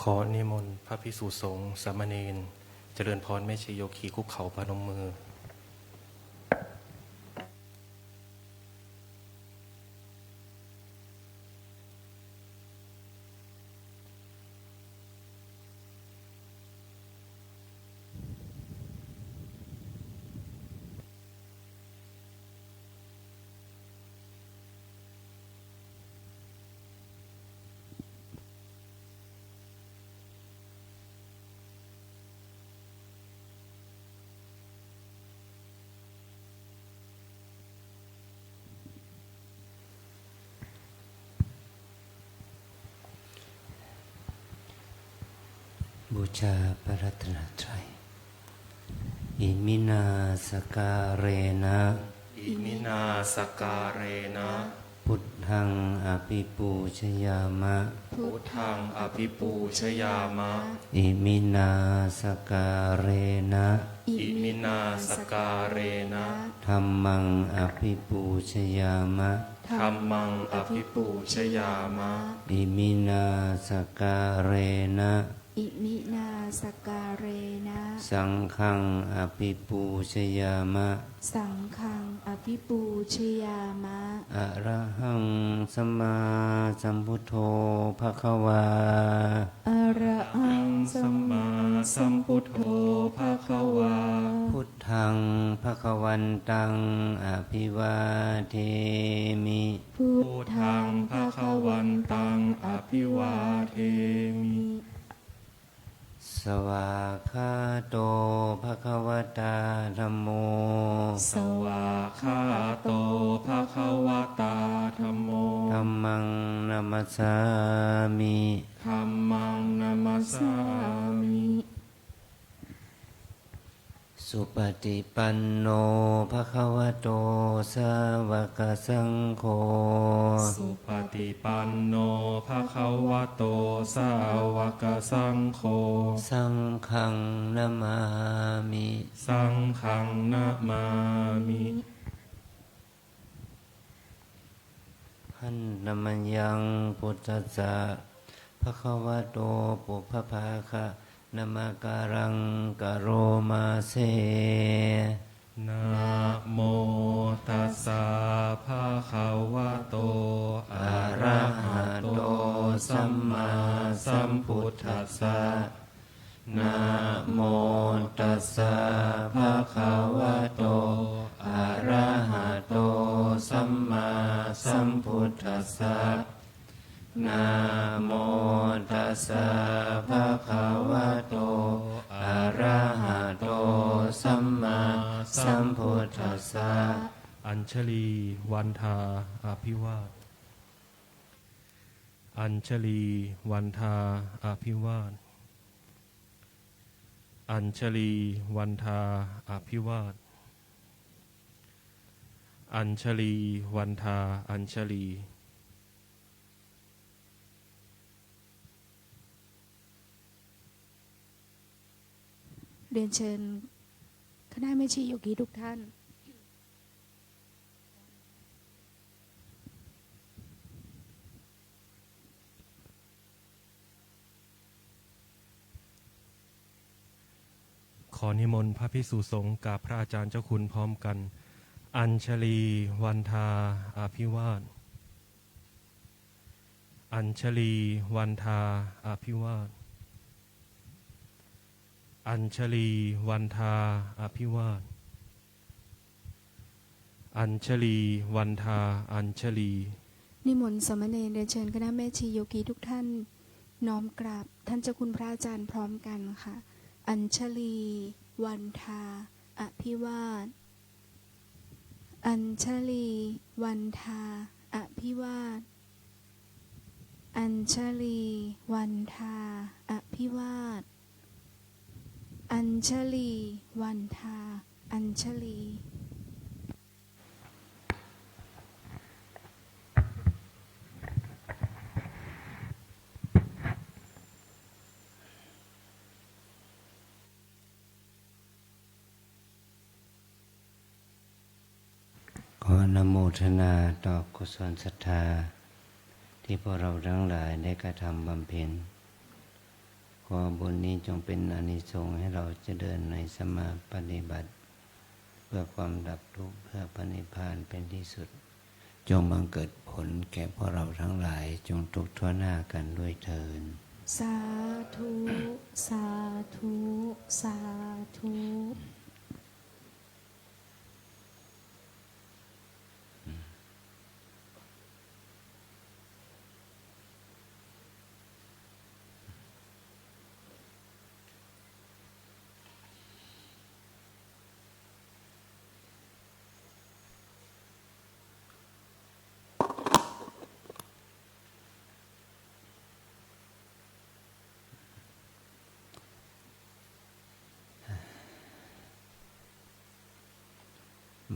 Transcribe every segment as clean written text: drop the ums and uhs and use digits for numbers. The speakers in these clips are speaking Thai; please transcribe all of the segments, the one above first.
ขอนิมนต์พระภิกษุสงฆ์สามเณรเจริญพรแม่ชีโยคีคุกเข่าพนมมือบูชาพระรัตนตรัยอิมินาสการเรนะอิมินาสการเรนะ พุทธังอภิปูชยามะพุทธังอภิปูชยามะอิมินาสการเรนะอิมินาสการเรนะธัมมังอภิปูชยามะธัมมังอภิปูชยามะอิมินาสการเรนะอิมินาสการเรนะสังฆังอภิปูชยามะสังฆังอภิปูชยามะอะระหังสัมมาสัมพุทโธภควาอะระหังสัมมาสัมพุทโธภควาพุทธังภควันตังอภิวาเทมิพุทธังภควันตังอภิวาเทมิสวากขาโตภควตาธัมโมสวากขาโตภควตาธัมโมธัมมังนัมสสามิธัมมังนัมสสามิสุปฏิปันโนภควโตสาวกสังโฆสุปฏิปันโนภควโตสาวกสังโฆสังฆังนะมามิสังฆังนะมามิพันธมัญญังพุทธัสสะภควโตปุพพาคะนะมะการังกะโรมาเสนะโมตัสสะภะคะวะโตอะระหะโตสัมมาสัมพุทธัสสะนะโมตัสสะภะคะวะโตอะระหะโตสัมมาสัมพุทธัสสะนะโมตัสสะภะคะวะโตอะระหะโตสัมมาสัมพุทธัสสะอัญชลีวันทาอภิวาทอัญชลีวันทาอภิวาทอัญชลีวันทาอภิวาทอัญชลีวันทาอัญชลีเรียนเชิญคณะแม่ชีโยคีทุกท่านขอนิมนต์พระภิกษุสงฆ์กับพระอาจารย์เจ้าคุณพร้อมกันอัญชลีวันทาอภิวาทอัญชลีวันทาอภิวาทอัญชลีวันทาอภิวาทอัญชลีวันทาอัญชลีนิมนต์สามเณรเรียนเชิญคณะแม่ชีโยคีทุกท่านน้อมกราบท่านเจ้าคุณพระอาจารย์พร้อมกันค่ะอัญชลีวันทาอภิวาทอัญชลีวันทาอภิวาทอัญชลีวันทาอภิวาทอัญชลีวันทาอัญชลีขออนุโมทนาต่อกุศลศรัทธาที่พวกเราทั้งหลายได้กระทำบำเพ็ญ ขอบุญนี้จงเป็นอานิสงส์ให้เราจะเดินในสมาปฏิบัติเพื่อความดับทุกข์เพื่อพระนิพพานเป็นที่สุดจงบังเกิดผลแก่พวกเราทั้งหลายจงทุกข์ทั่วหน้ากันด้วยเถิดสาธุสาธุสาธุ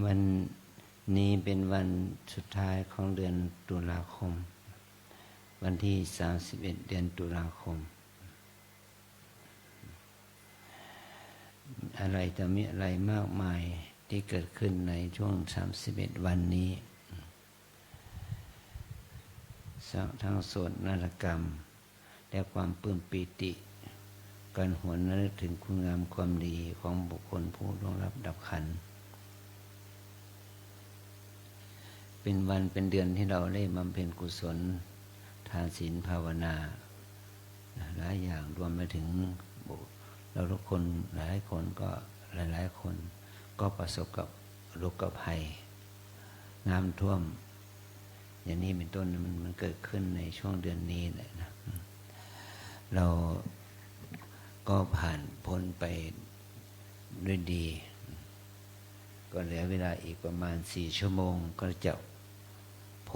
วันนี้เป็นวันสุดท้ายของเดือนตุลาคมวันที่31เดือนตุลาคมอะไรจะมีอะไรมากมายที่เกิดขึ้นในช่วง31วันนี้ทั้งโสดนารกรรมและความปลื้มปีติการหวนระลึกถึงคุณงามความดีของบุคคลผู้ล่วงลับดับขันธ์เป็นวันเป็นเดือนที่เราได้บำเพ็ญกุศลทานศีลภาวนาหลายอย่างรวมไปถึงเราทุกคนหลายคนก็หลายคนก็ประสบกับโรคภัยน้ำท่วมอย่างนี้เป็นต้นมันเกิดขึ้นในช่วงเดือนนี้แหละนะเราก็ผ่านพ้นไปด้วยดีก็เหลือเวลาอีกประมาณ4 ชั่วโมงก็จะ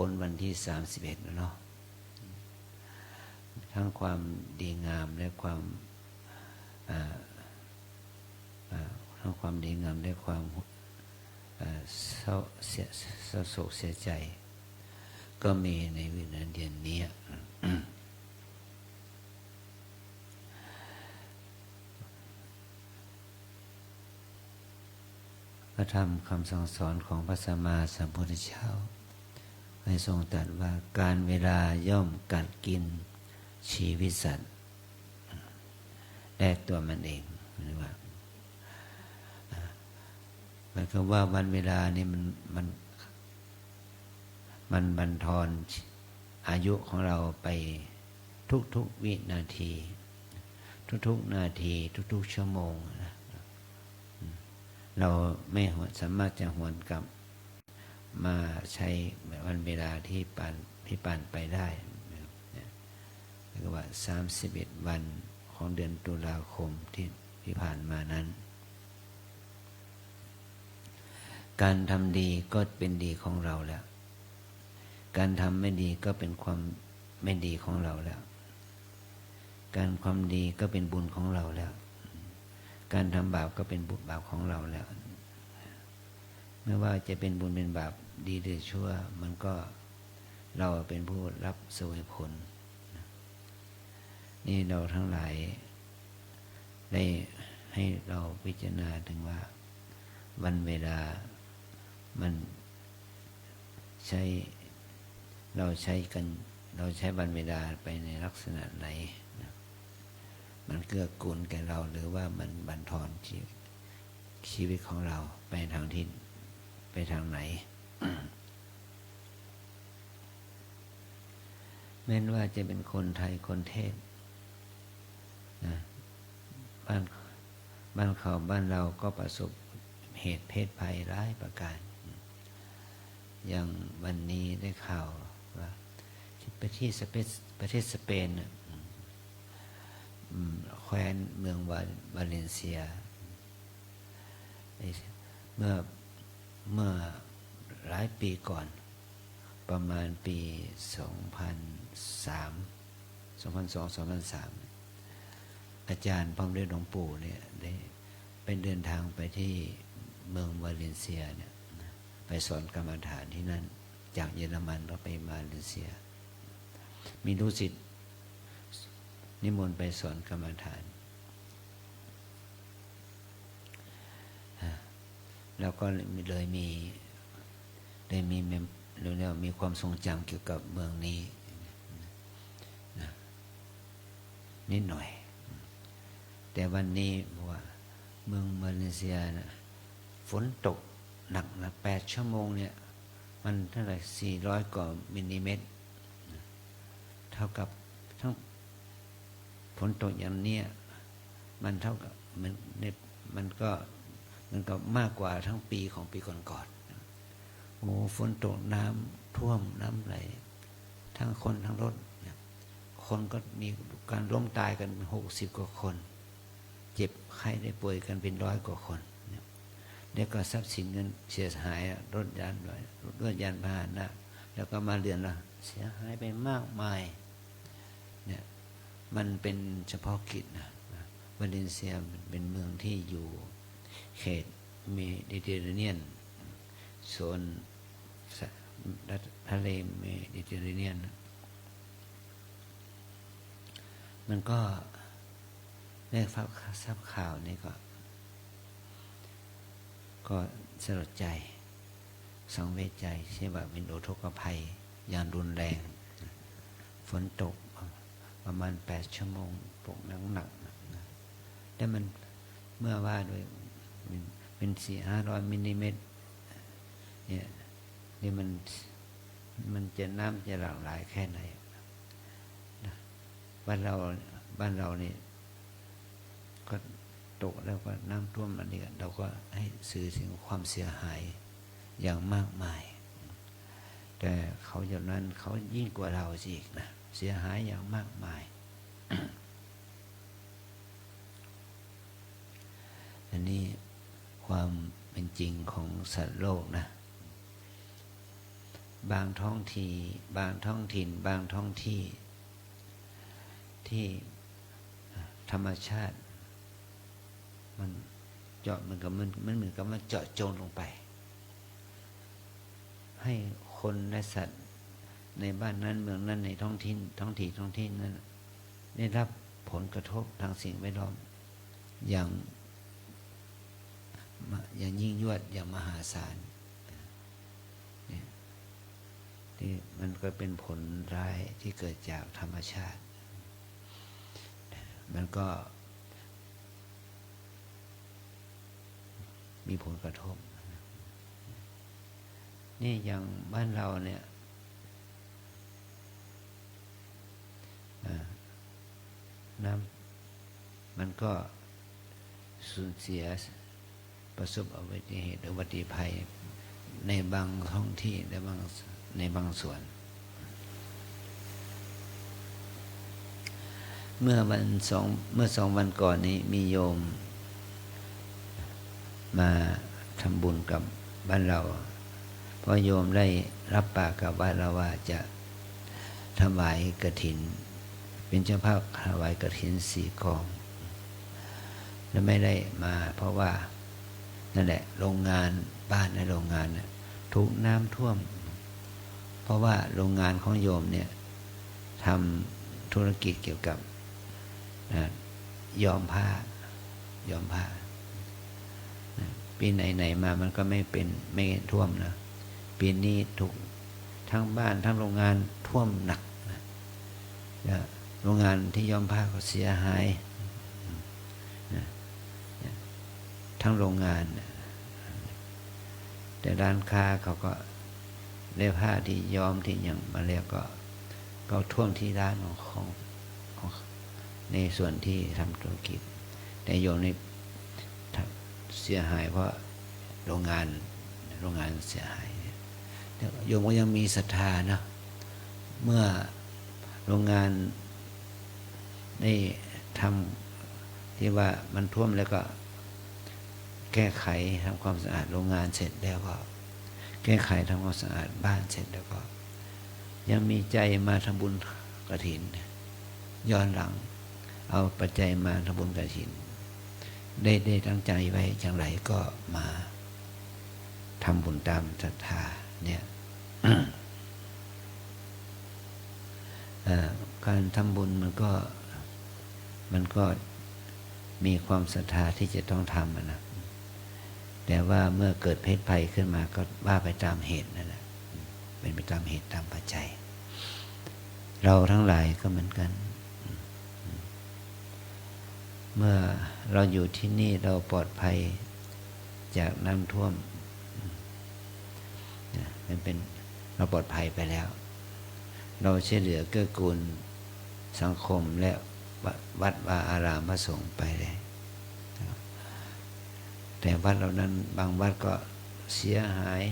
พ้นวันที่31แล้วเนาะทั้งความดีงามและความทั้งความดีงามและความเศร้าโศกเสียใจก็มีในวินาทีนี้ พระธรรมคำสั่งสอนของพระสัมมาสัมพุทธเจ้าได้ทรงตรัสว่าการเวลาย่อมกัดกินชีวิตสัตว์แลกตัวมันเองหรือว่าหมายความว่าวันเวลานี่มันบั่นทอนอายุของเราไปทุกๆวินาทีทุกๆนาทีทุกๆชั่วโมงนะเราไม่สามารถจะหวนกลับมาใช้วันเวลาที่ผ่านไปได้เรียกว่า31วันของเดือนตุลาคมที่ผ่านมานั้นการทำดีก็เป็นดีของเราแล้วการทำไม่ดีก็เป็นความไม่ดีของเราแล้วการความดีก็เป็นบุญของเราแล้วการทำบาปก็เป็นบุญบาปของเราแล้วไม่ว่าจะเป็นบุญเป็นบาปดีหรือชั่วมันก็เราเป็นผู้รับเสวยผลนี่เราทั้งหลายได้ให้เราพิจารณาถึงว่าวันเวลามันเราใช้วันเวลาไปในลักษณะไหนมันเกื้อกูลแก่เราหรือว่ามันบั่นทอนชีวิตของเราไปทางไหน แม้ว่าจะเป็นคนไทยคนเทศนะบ้านเขาบ้านเราก็ประสบเหตุเพศภัยร้ายประการอย่างวันนี้ได้ข่าวว่าประเทศสเปนแคว้นเมืองวาเลนเซียเมื่อหลายปีก่อนประมาณปี2002 อาจารย์พร้อมด้วยหลวงปู่เนี่ยได้เป็นเดินทางไปที่เมืองวาเลนเซียเนี่ยไปสอนกรรมฐานที่นั่นจากเยอรมันก็ไปวาเลนเซียมีลูกศิษย์นิมนต์ไปสอนกรรมฐานแล้วก็เลยมีความทรงจำเกี่ยวกับเมืองนี้นิดหน่อย แต่วันนี้ว่าเมืองมาเลเซียนะฝนตกหนักนะ8 ชั่วโมงเนี่ยมันเท่าไหร่400 กว่ามิลลิเมตรเท่ากับทั้งฝนตกอย่างเนี้ยมันเท่ากับมันก็มากกว่าทั้งปีของปีก่อนๆโอ้ฝนตกน้ำท่วมน้ำไหลทั้งคนทั้งรถคนก็มีการล้มตายกัน60 กว่าคนเจ็บไข้ได้ป่วยกันเป็น100 กว่าคนแล้วก็ทรัพย์สินเงินเสียหายรถยานพาหนะแล้วก็มาเรือนละเสียหายไปมากมายเนี่ยมันเป็นเฉพาะกิจนะวาเลนเซียเป็นเมืองที่อยู่เขตเมดิเตอร์เรเนียนโซนทะเลเมดิเตอร์เรเนียนมันก็ได้ทราบข่าวนี่ก็สลดใจสังเวชใจใช่ว่าเป็นอุทกภัยอย่างรุนแรงฝนตกประมาณ8 ชั่วโมงตกหนักแต่มันเมื่อว่าโดยเป็น400-500 มิลลิเมตรเนี่ยนี่มันจะน้ำจะหลากหลายแค่ไหนบ้านเรานี่ก็ตกแล้วก็น้ำท่วมอันนี้เราก็ให้สื่อถึงความเสียหายอย่างมากมายแต่เขาอย่างนั้นเขายิ่งกว่าเราอีกนะเสียหายอย่างมากมาย อันนี้ความเป็นจริงของสัตว์โลกนะบางท้องถิ่นบางท้องที่ที่ธรรมชาติมันเจาะมันเหมือนกับมันเจาะจงลงไปให้คนและสัตว์ในบ้านนั้นเมืองนั้นในท้องถิ่นนั้นได้รับผลกระทบทางสิ่งแวดล้อมอย่างยิ่งยวดอย่างมหาศาลที่มันก็เป็นผลร้ายที่เกิดจากธรรมชาติมันก็มีผลกระทบนี่อย่างบ้านเราเนี่ยน้ำมันก็สูญเสียประสบอุบัติเหตุอุบัติภัยในบางท้องที่ในบางส่วนเมื่อ2 วันก่อนนี้มีโยมมาทำบุญกับบ้านเราเพราะโยมได้รับปากกับบ้านเราว่าจะถวายกฐินเป็นเจ้าภาพถวายกฐิน4 กองและไม่ได้มาเพราะว่านั่นแหละโรงงานบ้านในโรงงานถูกน้ำท่วมเพราะว่าโรงงานของโยมเนี่ยทำธุรกิจเกี่ยวกับย้อมผ้าปีไหนมามันก็ไม่ท่วมนะปีนี้ถูกทั้งบ้านทั้งโรงงานท่วมหนักนะโรงงานที่ย้อมผ้าก็เสียหายทั้งโรงงานแต่ร้านค้าเขาก็ได้ผ้าที่ย้อมที่อย่างมาแล้วก็ท่วมที่ร้านของในส่วนที่ทำธุรกิจแต่โยมนี่เสียหายเพราะโรงงานเสียหายโยมก็ยังมีศรัทธานะเมื่อโรงงานได้ทำที่ว่ามันท่วมแล้วก็แก้ไขทำความสะอาดโรงงานเสร็จแล้วก็แก้ไขทำความสะอาดบ้านเสร็จแล้วก็ยังมีใจมาทำบุญกฐินย้อนหลังเอาปัจจัยมาทำบุญกฐินได้ตั้งใจไว้อย่างไรก็มาทำบุญตามศรัทธาเนี่ย การทำบุญมันก็มีความศรัทธาที่จะต้องทำนะแต่ว่าเมื่อเกิดเพศภัยขึ้นมาก็ว่าไปตามเหตุนั่นแหละเป็นไปตามเหตุตามปัจจัยเราทั้งหลายก็เหมือนกัน เมื่อเราอยู่ที่นี่เราปลอดภัยจากน้ำท่วมมันเป็นเราปลอดภัยไปแล้ว เราช่วยเหลือเกื้อกูลสังคมและวัดวาอารามพระสงฆ์ไปเลยแต่วัดเหล่านั้นบางวัดก็เสียหาย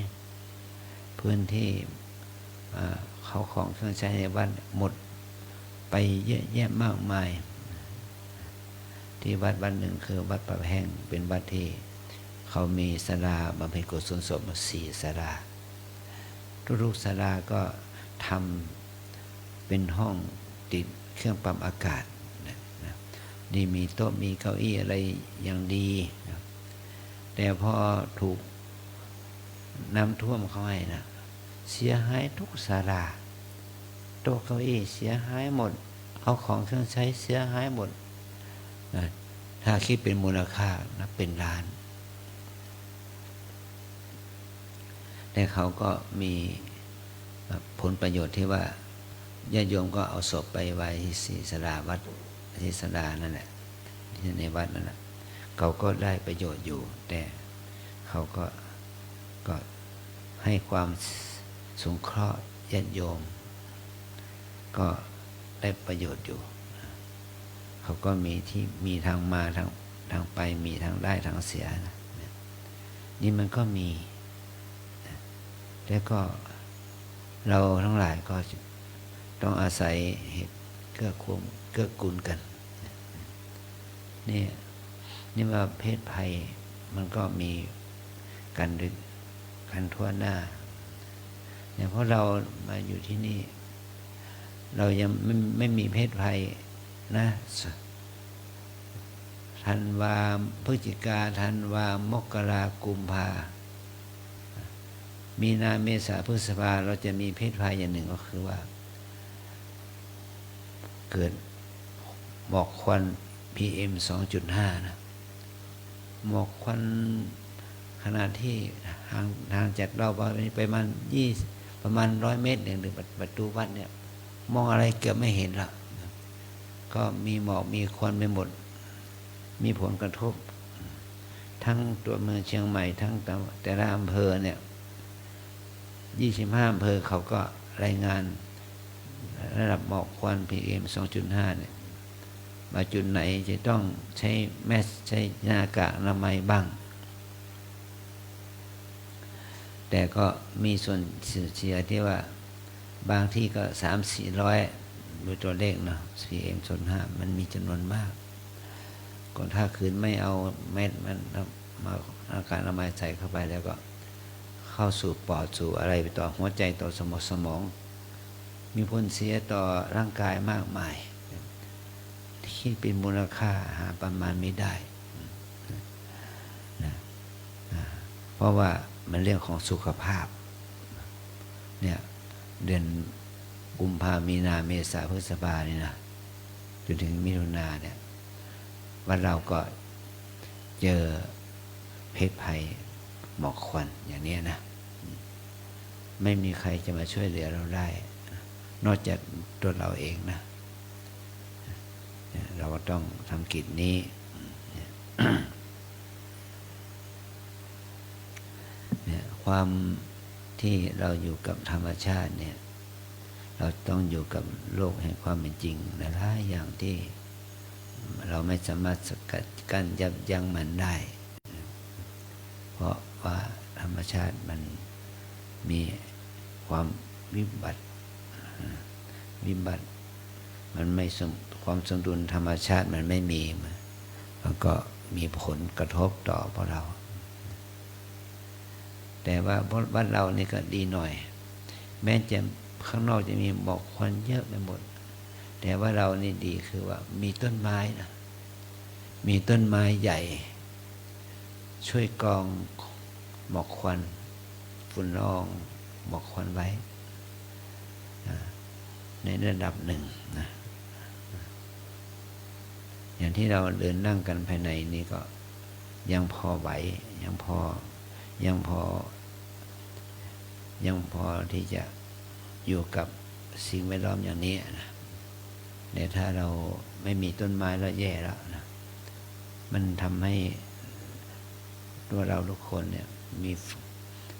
พื้นที่เขาของเครื่องใช้ในวัดหมดไปเยอะแยะมากมายที่วัดหนึ่งคือวัดประแห้งเป็นวัดที่เขามีศาลาบำเพ็ญกุศลศพ4ศาลาทุกๆศาลาก็ทำเป็นห้องติดเครื่องปรับอากาศนี่มีโต๊ะมีเก้าอี้อะไรอย่างดีนะแต่พอถูกน้ำท่วมเข้าให้นะเสียหายทุกศาลาโต๊ะเก้าอี้เสียหายหมดเอาของเครื่องใช้เสียหายหมดนะถ้าคิดเป็นมูลค่านะเป็นล้านแต่เขาก็มีผลประโยชน์ที่ว่าญาติโยมก็เอาศพไปไว้ที่ศาลาวัดที่ศาลานั่นแหละที่ในวัดนั่นแหละเขาก็ได้ประโยชน์อยู่แต่เขาก็ให้ความสงเคราะห์ญาติโยมก็ได้ประโยชน์อยู่เขาก็มีทางมาทางไปมีทางได้ทางเสียนะนี่มันก็มีแล้วก็เราทั้งหลายก็ต้องอาศัยเหตุเกื้อกูลกันนี่ว่าเพศภัยมันก็มีกันทั่วหน้าเนี่ยเพราะเรามาอยู่ที่นี่เรายังไม่มีเพศภัยนะธันวาพฤศจิกาธันวามกรากุมภามีนาเมษาพฤษภาเราจะมีเพศภัยอย่างหนึ่งก็คือว่าเกิดหมอกควัน PM 2.5 นะหมอกควันขนาดที่ห่างจากเราไปประมาณ100 เมตรหรือประตูวัดเนี่ยมองอะไรเกือบไม่เห็นละก็มีหมอกมีควันไปหมดมีผลกระทบทั้งตัวเมืองเชียงใหม่ทั้งแต่ละอำเภอเนี่ย25 อำเภอเขาก็รายงานระดับหมอกควัน PM 2.5 เนี่ยมาจุดไหนจะต้องใช้แมสใช้หน้ากากอนามัยบ้างแต่ก็มีส่วนเสียที่ว่าบางที่ก็300-400ดูตัวเลขเนาะ PM 2.5 มันมีจำนวนมากก็ถ้าคืนไม่เอาแมสมันมาหน้ากากอนามัยใส่เข้าไปแล้วก็เข้าสู่ปอดสู่อะไรไปต่อหัวใจต่อสมองมีผลเสียต่อร่างกายมากมายที่เป็นมูลค่าหาประมาณไม่ได้นะเพราะว่ามันเรื่องของสุขภาพเนี่ยเดือนกุมภามีนาเมษาพฤษภาเนี่ยนะจนถึงมิถุนาเนี่ยวันเราก็เจอเพศภัยหมอกควันอย่างนี้นะไม่มีใครจะมาช่วยเหลือเราได้นอกจากตัวเราเองนะเราก็ต้องทำกิจนี้เนี่ยความที่เราอยู่กับธรรมชาติเนี่ยเราต้องอยู่กับโลกแห่งความเป็นจริงหลายอย่างที่เราไม่สามารถสกัดกั้นยับยั้งมันได้เพราะว่าธรรมชาติมันมีความวิบัติมันไม่ความสมดุลธรรมชาติมันไม่มีแล้วก็มีผลกระทบต่อพวกเราแต่ว่าบ้านเรานี่ก็ดีหน่อยแม้จะข้างนอกจะมีหมอกควันเยอะไปหมดแต่ว่าเรานี่ดีคือว่ามีต้นไม้นะมีต้นไม้ใหญ่ช่วยกรองหมอกควันฝุ่นละอองหมอกควันไว้ในระดับหนึ่งนะอย่างที่เราเดินนั่งกันภายในนี้ก็ยังพอไหวยังพอที่จะอยู่กับสิ่งแวดล้อมอย่างนี้นะแต่ถ้าเราไม่มีต้นไม้แล้วแย่แล้วนะ มันทำให้ตัวเราทุกคนเนี่ยมี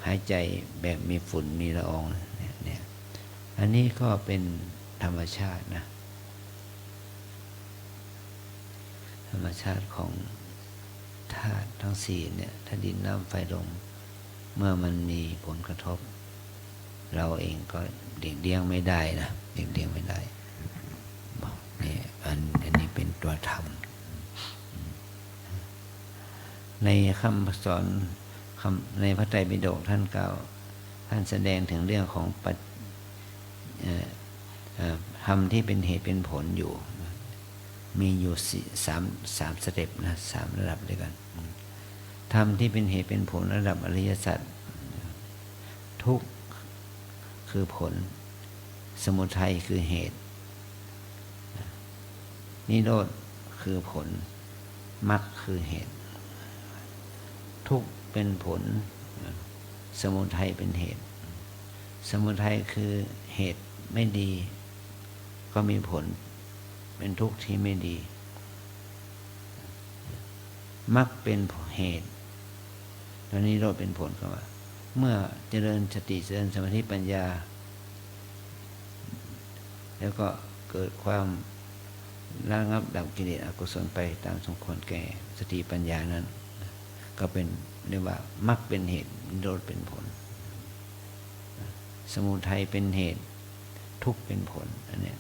หายใจแบบมีฝุ่นมีละอองเนี่ยอันนี้ก็เป็นธรรมชาตินะธรรมชาติของธาตุทั้งสี่เนี่ยถ้าดินน้ำไฟลมเมื่อมันมีผลกระทบเราเองก็เด็กเลี้ยงไม่ได้นะเด็กเลี้ยงไม่ได้นี่อันนี้เป็นตัวธรรมในคำสอนในพระไตรปิฎกท่านกล่าวท่านแสดงถึงเรื่องของธรรมที่เป็นเหตุเป็นผลอยู่มีอยู่สามสเต็ปนะ3ระดับด้วยกันธรรมที่เป็นเหตุเป็นผลระดับอริยสัจทุกข์คือผลสมุทัยคือเหตุนิโรธคือผลมรรคคือเหตุทุกข์เป็นผลสมุทัยเป็นเหตุสมุทัยคือเหตุไม่ดีก็มีผลเป็นทุกข์ที่ไม่ดีมรรคเป็นเหตุแล้วนิโรธเป็นผลก็ว่าเมื่อเจริญสติเจริญสมาธิปัญญาแล้วก็เกิดความระงับดับกิเลสอกุศลไปตามสมควรแก่สติปัญญานั้นก็เป็นเรียกว่ามรรคเป็นเหตุนิโรธเป็นผลสมุทัยเป็นเหตุทุกข์เป็นผลอันเนี้ย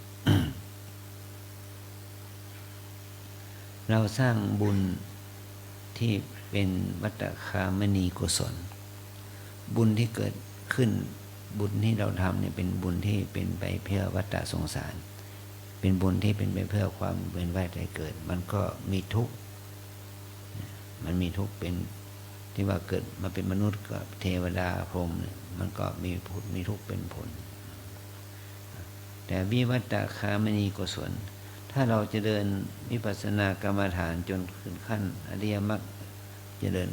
เราสร้างบุญที่เป็นวัตคามณีกุศลบุญที่เกิดขึ้นบุญที่เราทำเนี่ยเป็นบุญที่เป็นไปเพื่อวัฏสงสารเป็นบุญที่เป็นไปเพื่อความเวียนว่ายตายเกิดมันก็มีทุกข์มันมีทุกข์เป็นที่ว่าเกิดมาเป็นมนุษย์กับเทวดาพรหมมันก็มีทุกข์เป็นผลแต่วิวัตคามณีกุศลถ้าเราจะเดินวิปัสสนากรรมฐานจนขึ้นขั้นอริยมรรคจะเดิน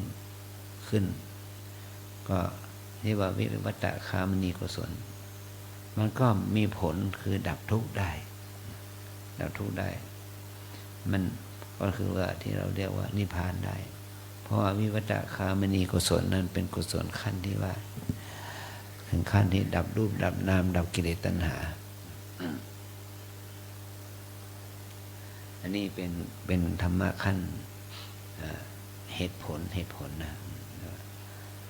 ขึ้นก็เรียกว่าวิวัตคามณีกุศลมันก็มีผลคือดับทุกข์ได้ดับทุกข์ได้มันก็คือว่าที่เราเรียกว่านิพพานได้เพราะว่าวิวัตคามณีกุศลนั้นเป็นกุศลขั้นที่ว่าถึงขั้นที่ดับรูปดับนามดับกิเลสตัณหาอันนี้เป็นธรรมะขั้นเหตุผลนะ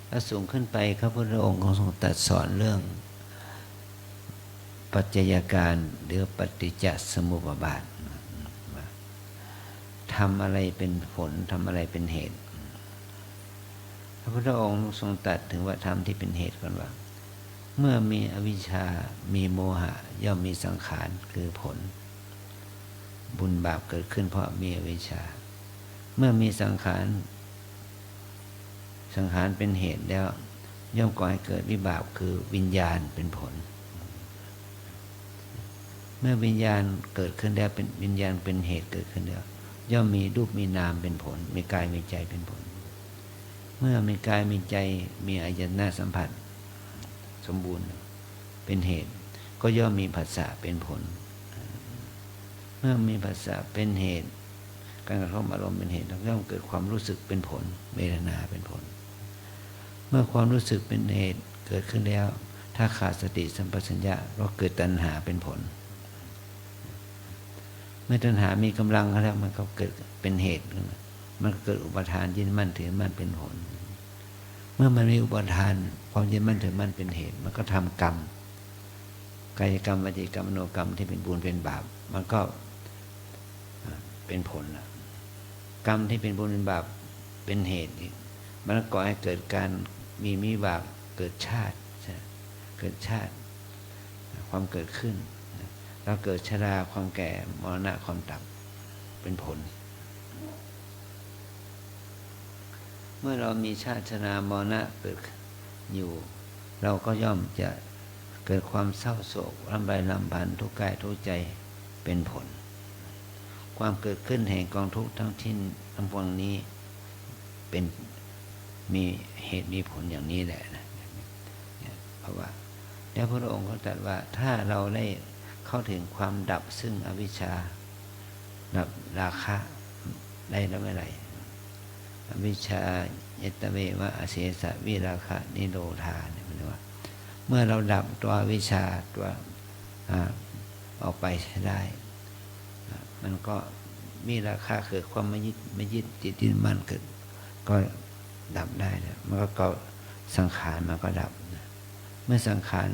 แล้วสูงขึ้นไปพระพุทธองค์ทรงตรัสสอนเรื่องปัจจัยการหรือปฏิจจสมุปบาททำอะไรเป็นผลทำอะไรเป็นเหตุพระพุทธองค์ทรงตรัสถึงว่าธรรมที่เป็นเหตุก่อนว่าเมื่อมีอวิชชามีโมหะย่อมมีสังขารคือผลบุญบาปเกิดขึ้นเพราะมีอวิชชาเมื่อมีสังขารเป็นเหตุแล้วย่อมก่อให้เกิดวิบากคือวิญญาณเป็นผลเมื่อวิญญาณเกิดขึ้นแล้วเป็นวิญญาณเป็นเหตุเกิดขึ้นแล้วย่อมมีรูปมีนามเป็นผลมีกายมีใจเป็นผลเมื่อมีกายมีใจมีอายตนะสัมผัสสมบูรณ์เป็นเหตุก็ย่อมมีผัสสะเป็นผลเมื่อมีผัสสะเป็นเหตุการกระทบอารมณ์เป็นเหตุย่อมเกิดความรู้สึกเป็นผลเวทนาเป็นผลเมื่อความรู้สึกเป็นเหตุเกิดขึ้นแล้วถ้าขาดสติสัมปชัญญะก็เกิดตัณหาเป็นผลเมื่อตัณหามีกำลังแล้วมันก็เกิดเป็นเหตุมันก็เกิดอุปทานยึดมั่นถือมั่นเป็นผลเมื่อมันมีอุปทานความยึดมั่นถือมั่นเป็นเหตุมันก็ทำกรรมกายกรรมวจีกรรมมโนกรรมที่เป็นบุญเป็นบาปมันก็เป็นผลกรรมที่เป็นบุญเป็นบาปเป็นเหตุมันก่อให้เกิดการมีวิบากเกิดชาติความเกิดขึ้นแล้วเกิดชราความแก่มรณะความดับเป็นผลเมื่อเรามีชาติชรามรณะเกิดอยู่เราก็ย่อมจะเกิดความเศร้าโศกลำไรลำพันธ์ทุกกายทุกใจเป็นผลความเกิดขึ้นแห่งกองทุกข์ทั้งทิ้นทั้งปวงนี้เป็นมีเหตุมีผลอย่างนี้แหละนะเพราะว่าแล้วพระองค์ก็ตรัสว่าถ้าเราได้เข้าถึงความดับซึ่งอวิชชาดับราคะได้แล้วเมื่อไหร่ อวิชชาเยตเววะอเสสะวิราคะนิโรธาเนี่ยมันว่าเมื่อเราดับตัววิชาตัวออกไปใช้ได้มันก็มีราคาคือความไม่ยึดติดมันเกิดก็ดับได้แล้วมันก็สังขารมันก็ดับเมื่อสังขาร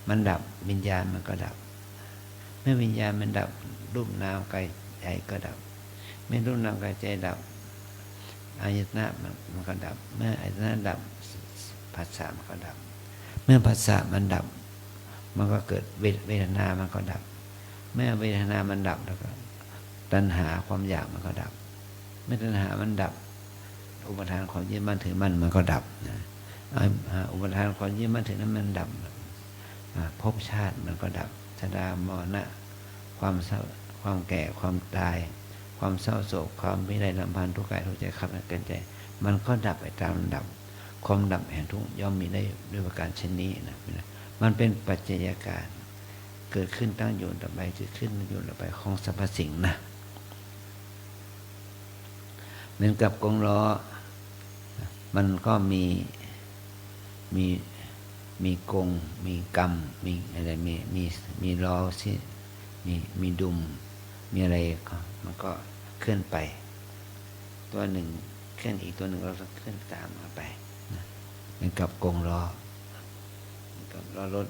มันดับวิญญาณมันก็ดับเมื่อวิญญาณมันดับรูปนามกายใจก็ดับเมื่อรูปนามกายใจดับอายตนะมันก็ดับเมื่ออายตนะดับผัสสะมันก็ดับเมื่อผัสสะมันดับมันก็เกิดเวทนามันก็ดับเมื่อเวทนามันดับแล้วก็ตัณหาความอยากมันก็ดับเมื่อตัณหามันดับอุปทานความยึดมั่นถือมั่นมันก็ดับนะอุปทานความยึดมั่นถือนั้นมันดับภพชาติมันก็ดับชรามรณะความแก่ความตายความเศร้าโศกความวิไลลำพันธ์ทุกข์กายทุกข์ใจขับเกินใจมันก็ดับไปตามลำดับความดับแห่งทุกข์ย่อมมีได้ด้วยประการเช่นนี้นะมันเป็นปัจจัยการเกิดขึ้นตั้งอยู่ดับไปเกิดขึ้นอยู่ดับไปของสรรพสิ่งนะเหมือนกับกงล้อมันก็มีกงมีกรรมมีอะไรมีล้อที่มีดุมมีอะไรมันก็เคลื่อนไปตัวหนึ่งเคลื่อนอีกตัวหนึ่งเราเคลื่อนตามมาไปนะเหมือนกับกงล้อกับล้อรถ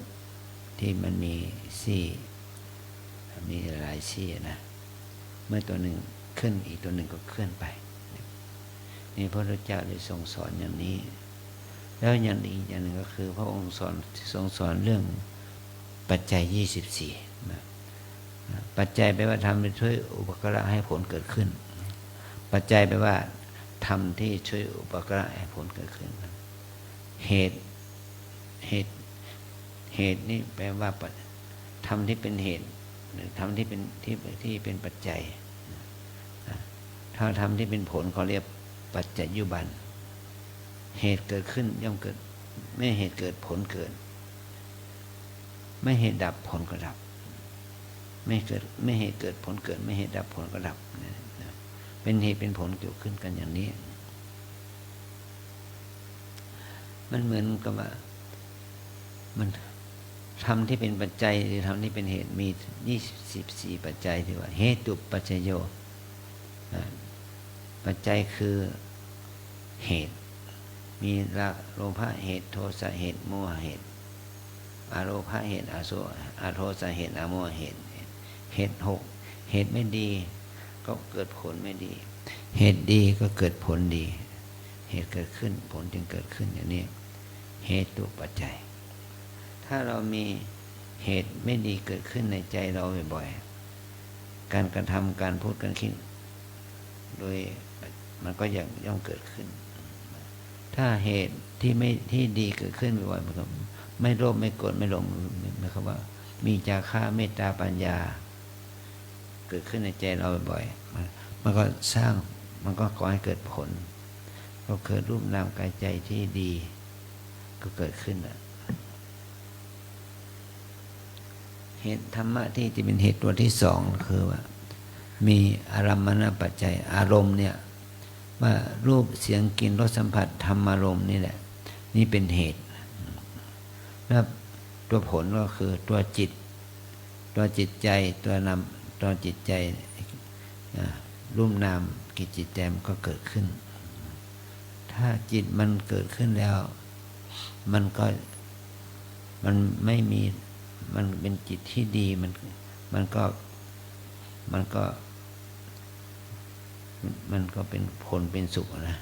ที่มันมีซี่มีหลายซี่นะเมื่อตัวหนึ่งเคลื่อนอีกตัวหนึ่งก็เคลื่อนไปนี่พระพุทธเจ้าได้ทรงสอนอย่างนี้แล้วอย่างอีกอย่างหนึ่งก็คือพระองค์ทรงสอนเรื่องปัจจัย24นะปัจจัยแปลว่าทำที่ช่วยอุปการะให้ผลเกิดขึ้นปัจจัยแปลว่าทำที่ช่วยอุปการะให้ผลเกิดขึ้นเหตุนี่แปลว่าทำที่เป็นเหตุหรือทำที่เป็นที่เป็นปัจจัยถ้าทำที่เป็นผลเขาเรียกปัจจัยยุบันเหตุเกิดขึ้นย่อมเกิดไม่เหตุเกิดผลเกิดไม่เหตุดับผลก็ดับไม่เหตุเกิดผลเกิดไม่เหตุดับผลก็ดับเป็นเหตุเป็นผลเกี่ยวขึ้นกันอย่างนี้มันเหมือนกับว่ามันทำที่เป็นปัจจัยหรือทำที่เป็นเหตุมี24ปัจจัยที่ว่าเหตุปัจจโยปัจจัยคือเหตุมีโลภะเหตุโทสะเหตุโมหะเหตุอโลภะเหตุอโทสะเหตุอโมหะเหตุเหตุไม่ดีก็เกิดผลไม่ดีเหตุดีก็เกิดผลดีเหตุเกิดขึ้นผลจึงเกิดขึ้นอย่างนี้เหตุปัจจัยถ้าเรามีเหตุไม่ดีเกิดขึ้นในใจเราบ่อยๆการกระทำการพูดการคิดโดยมันก็ย่อมเกิดขึ้นถ้าเหตุที่ดีเกิดขึ้นบ่อยๆมันก็ไม่โลภไม่โกรธไม่หลงหมายความว่ามีจาคะเมตตาปัญญาเกิดขึ้นในใจเราบ่อยๆมันก็สร้างมันก็ก่อให้เกิดผลก็เกิดรูปนามกายใจที่ดีก็เกิดขึ้นเหตุธรรมะที่จะเป็นเหตุตัวที่สองคือว่ามีอารมณปัจจัยอารมณ์เนี่ยว่ารูปเสียงกลิ่นรสสัมผัสธรรมารมณ์นี่แหละนี่เป็นเหตุแล้วตัวผลก็คือตัวจิตใจตัวจิตใจรูปนามกิจจิตใจมันก็เกิดขึ้นถ้าจิตมันเกิดขึ้นแล้วมันไม่มีมันเป็นจิตที่ดีมันก็เป็นผลเป็นสุขนะ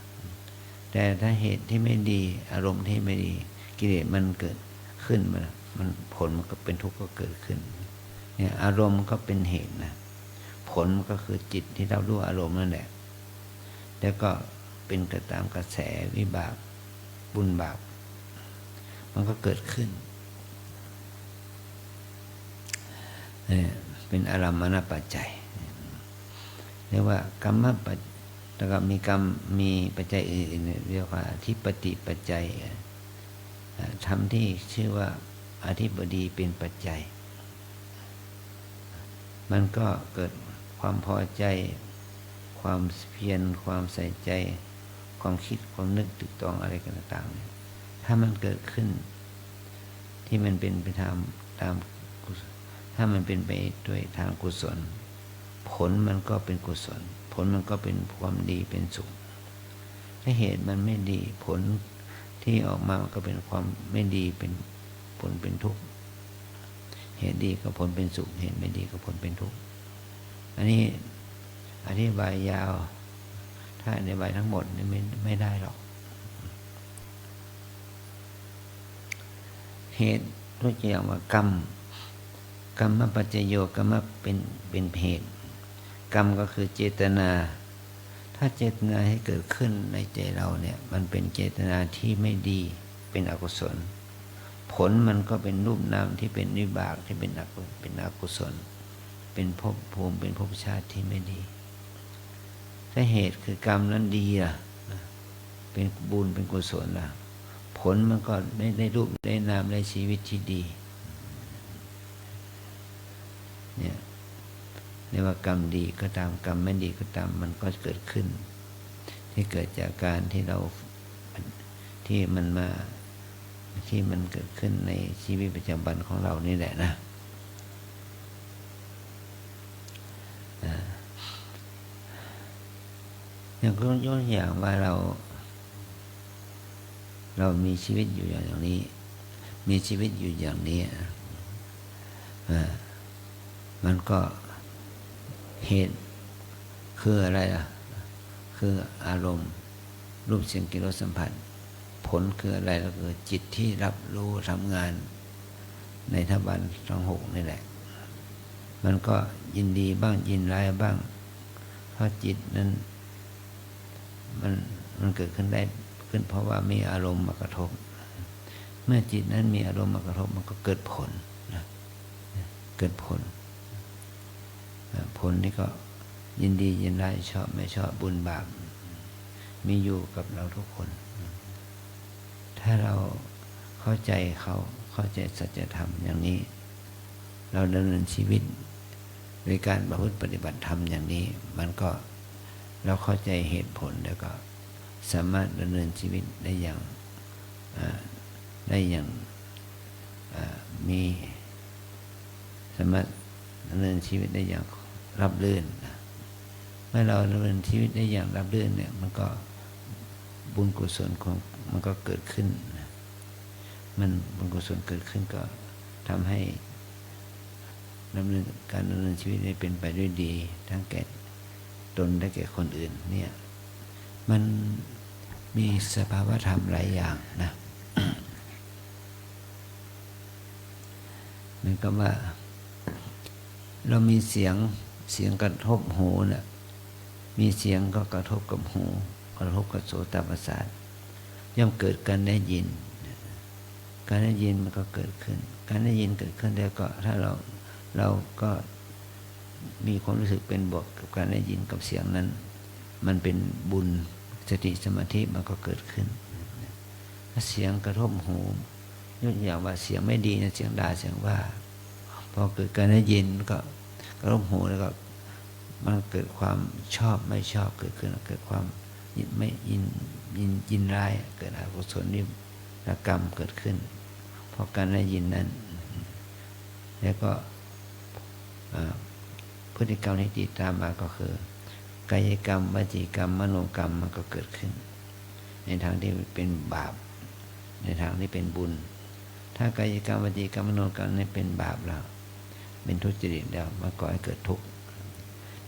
แต่ถ้าเหตุที่ไม่ดีอารมณ์ที่ไม่ดีกิเลสมันเกิดขึ้นมันผลมันก็เป็นทุกข์ก็เกิดขึ้นเนี่ยอารมณ์ก็เป็นเหตุนะผลก็คือจิตที่เรารู้อารมณ์นั่นแหละแล้วก็เป็นไปตามกระแสวิบากบุญบาปมันก็เกิดขึ้นเป็นอารมณปัจจัยเรียกว่ากรรมปัจแล้วก็มีปัจจัยอื่นๆเรียกว่าอธิปติปัจจัยทำที่ชื่อว่าอธิบดีเป็นปัจจัยมันก็เกิดความพอใจความเพียรความใส่ใจ ความคิดความนึกตึกตองอะไรกันต่างๆเนี่ยถ้ามันเกิดขึ้นที่มันเป็นไปตามถ้ามันเป็นไปด้วยทางกุศลผลมันก็เป็นกุศลผลมันก็เป็นความดีเป็นสุขถ้าเหตุมันไม่ดีผลที่ออกมามันก็เป็นความไม่ดีเป็นผลเป็นทุกข์เหตุดีก็ผลเป็นสุขเหตุไม่ดีก็ผลเป็นทุกข์อันนี้อธิบายยาวถ้าอธิบายทั้งหมดนี่ไม่ได้หรอกเหตุตัวอย่างว่ากรรมปัจจโยกรรมเป็นเหตุกรรมก็คือเจตนาถ้าเจตนาให้เกิดขึ้นในใจเราเนี่ยมันเป็นเจตนาที่ไม่ดีเป็นอกุศลผลมันก็เป็นรูปนามที่เป็นวิบากที่เป็นอกุศลเป็นภพภูมิเป็นภพชาติที่ไม่ดีถ้าเหตุคือกรรมนั้นดีล่ะเป็นบุญเป็นกุศลล่ะผลมันก็ได้รูปได้นามได้ชีวิตที่ดีเนี่ยเรียกว่ากรรมดีก็ตามกรรมไม่ดีก็ตามมันก็เกิดขึ้นที่เกิดจากการที่เราที่มันเกิดขึ้นในชีวิตประจำวันของเรานี่แหละนะอย่างก็ยกอย่างว่าเรามีชีวิตอยู่อย่างนี้มีชีวิตอยู่อย่างนี้มันก็เหตุคืออะไรล่ะคืออารมณ์รูปเสียงกลิ่นรสสัมผัสผลคืออะไรก็คือจิตที่รับรู้ทำงานในทวารทั้งหกนี่แหละมันก็ยินดีบ้างยินร้ายบ้างเพราะจิตนั้นมันเกิดขึ้นได้ขึ้นเพราะว่ามีอารมณ์มากระทบเมื่อจิตนั้นมีอารมณ์มากระทบมันก็เกิดผลนะเกิดผลนี่ก็ยินดียินร้ายชอบไม่ชอบบุญบาปมีอยู่กับเราทุกคนถ้าเราเข้าใจเข้าใจสัจธรรมอย่างนี้เราดำเนินชีวิตโดยการประพฤติปฏิบัติธรรมอย่างนี้มันก็เราเข้าใจเหตุผลแล้วก็สามารถดำเนินชีวิตได้อย่างมีสามารถดำเนินชีวิตได้อย่างราบรื่นเมื่อเราดำเนินชีวิตได้อย่างราบรื่นเนี่ยมันก็บุญกุศลของมันก็เกิดขึ้นมันบุญกุศลเกิดขึ้นก็ทำให้การดำเนินชีวิตได้เป็นไปด้วยดีทั้งแก่ตนและแก่คนอื่นเนี่ยมันมีสภาวะธรรมหลายอย่างนะเหมือนกับว่าเรามีเสียงกระทบหูน่ะมีเสียงก็กระทบกับหูกระทบกับโสตประสาทย่อมเกิดการได้ยินมันก็เกิดขึ้นการได้ยินเกิดขึ้นแล้วก็ถ้าเราก็มีความรู้สึกเป็นบวกกับการได้ยินกับเสียงนั้นมันเป็นบุญสติสมาธิมันก็เกิดขึ้นถ้าเสียงกระทบหูยกอย่างว่าเสียงไม่ดีนะเสียงด่าเสียงว่าพอเกิดการได้ยินก็กระทบหูแล้วก็มันเกิดความชอบไม่ชอบเกิดขึ้นเกิดความไม่ยินร้ายเกิดอกุศลนิรกรรมเกิดขึ้นเพราะการได้ยินนั้นแล้วก็พฤติกรรมที่ติดตามมาก็คือกายกรรมวจีกรรมมโนกรรมมันก็เกิดขึ้นในทางที่เป็นบาปในทางที่เป็นบุญถ้ากายกรรมวจีกรรมมโนกรรมนี่เป็นบาปแล้วเป็นทุจริตแล้วมันก่อให้เกิดทุกข์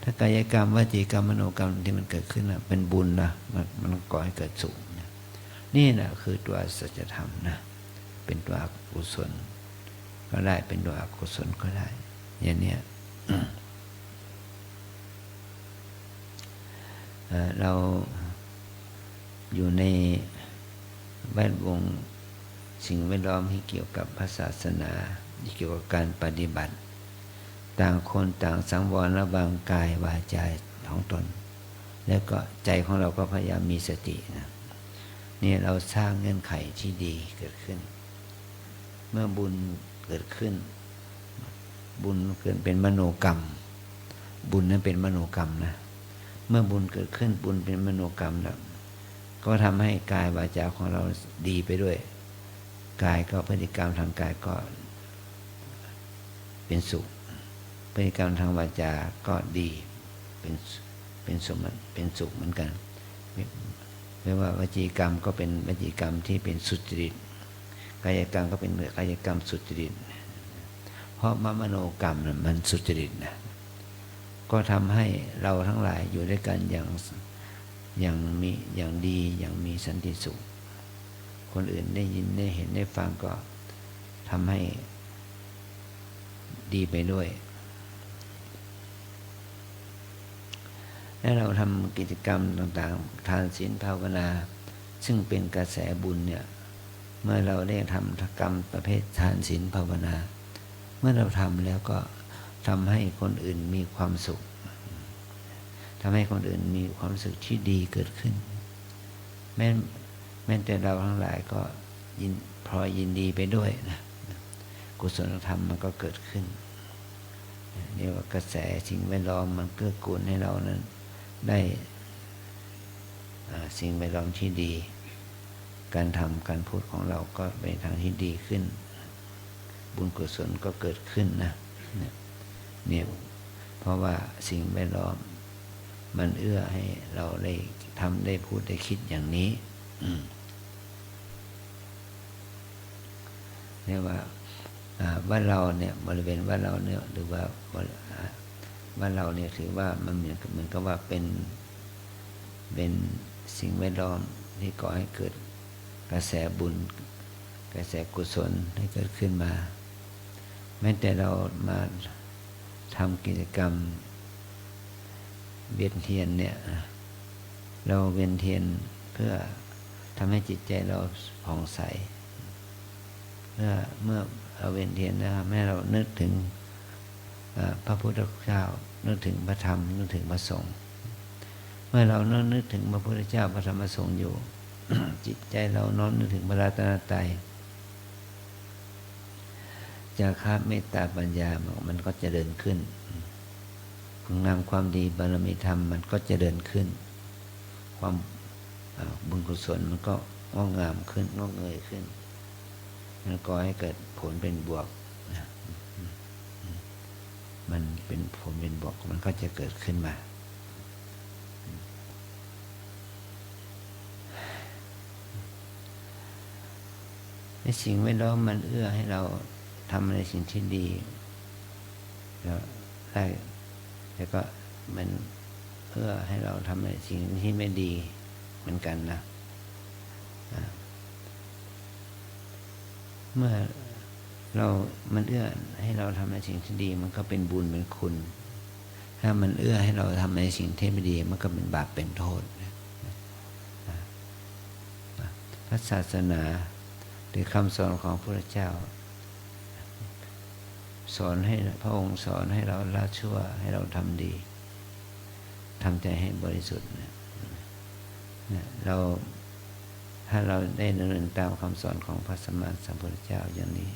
ถ้ากายกรรมวจีกรรมมโนกรรมที่มันเกิดขึ้นเป็นบุญนะมันก่อให้เกิดสุขนี่นะคือตัวสัจธรรมนะเป็นตัวอกุศลก็ได้เป็นตัวอกุศลก็ได้อย่างเนี้ยเราอยู่ในแวดวงสิ่งแวดล้อมที่เกี่ยวกับศาสนาที่เกี่ยวกับการปฏิบัติต่างคนต่างสังวรระวังกายวาจาของตนแล้วก็ใจของเราก็พยายามมีสตินะนี่เราสร้างเงื่อนไขที่ดีเกิดขึ้นเมื่อบุญเกิดขึ้นบุญเกิดเป็นมโนกรรมบุญนั้นเป็นมโนกรรมนะเมื่อบุญเกิดขึ้นบุญเป็นมโนกรรมแล้ว ก็ทำให้กายวาจาของเราดีไปด้วยกายก็พฤติกรรมทางกายก็เป็นสุขพฤติกรรมทางวาจาก็ดีเป็นสุขเหมือนกันไม่ว่าวจีกรรมก็เป็นวจีกรรมที่เป็นสุจริตกายกรรมก็เป็นกายกรรมสุจริตเพราะมโนกรรมมันสุจริตนะก็ทำให้เราทั้งหลายอยู่ด้วยกันอย่างดีอย่างมีสันติสุขคนอื่นได้ยินได้เห็นได้ฟังก็ทำให้ดีไปด้วยและเราทำกิจกรรมต่างๆทานศีลภาวนาซึ่งเป็นกระแสบุญเนี่ยเมื่อเราได้ทำกรรมประเภททานศีลภาวนาเมื่อเราทำแล้วก็ทำให้คนอื่นมีความสุขทำให้คนอื่นมีความสุขที่ดีเกิดขึ้นแม้แต่เราทั้งหลายก็พลอยยินดีไปด้วยนะกุศลธรรมมันก็เกิดขึ้นเรียกว่ากระแสสิ่งแวดล้อมมันเกื้อกูลให้เรานั้นได้สิ่งแวดล้อมที่ดีการทำการพูดของเราก็ไปทางที่ดีขึ้นบุญกุศลก็เกิดขึ้นนะเนี่ยเพราะว่าสิ่งแวดล้อมมันเอื้อให้เราได้ทำได้พูดได้คิดอย่างนี้เรียกว่าบ้านเราเนี่ยบริเวณบ้านเราเนี่ยหรือว่าบ้านเราเนี่ยถือว่ามันเหมือนกับว่าเป็นสิ่งแวดล้อมที่ก่อให้เกิดกระแสบุญกระแสกุศลให้เกิดขึ้นมาแม้แต่เรามาทำกิจกรรมเวียนเทียนเนี่ยเราเวียนเทียนเพื่อทำให้จิตใจเราผ่องใสเมื่อเราเวียนเทียนนะครับแม้เรานึกถึงพระพุทธเจ้านึกถึงพระธรรมนึกถึงพระสงฆ์เมื่อเรานึกถึงพระพุทธเจ้าพระธรรมพระสงฆ์อยู่ จิตใจเราน้อมนึกถึงพระรัตนตรัยจาคะเมตตาปัญญามันก็จะเดินขึ้นคุณงามความดีบารมีธรรมมันก็จะเดินขึ้นความบุญกุศลมันก็งอกงามขึ้นงอกเงยขึ้นมันก็ให้เกิดผลเป็นบวกมันเป็นผลเป็นบวกมันก็จะเกิดขึ้นมาในสิ่งแวดล้อมมันเอื้อให้เราทำในสิ่งที่ดีแล้วได้แล้วก็มันเอื้อให้เราทำในสิ่งที่ไม่ดีเหมือนกันนะเมื่อมันเอื้อให้เราทำในสิ่งที่ดีมันก็เป็นบุญเป็นคุณถ้ามันเอื้อให้เราทำในสิ่งที่ไม่ดีมันก็เป็นบาปเป็นโทษพระศาสนาหรือคำสอนของพระพุทธเจ้าสอนให้พระองค์สอนให้เราละชั่วให้เราทำดีทำใจให้บริสุทธิ์ถ้าเราได้ดำเนินตามคำสอนของพระสัมมาสัมพุทธเจ้าอย่างนี้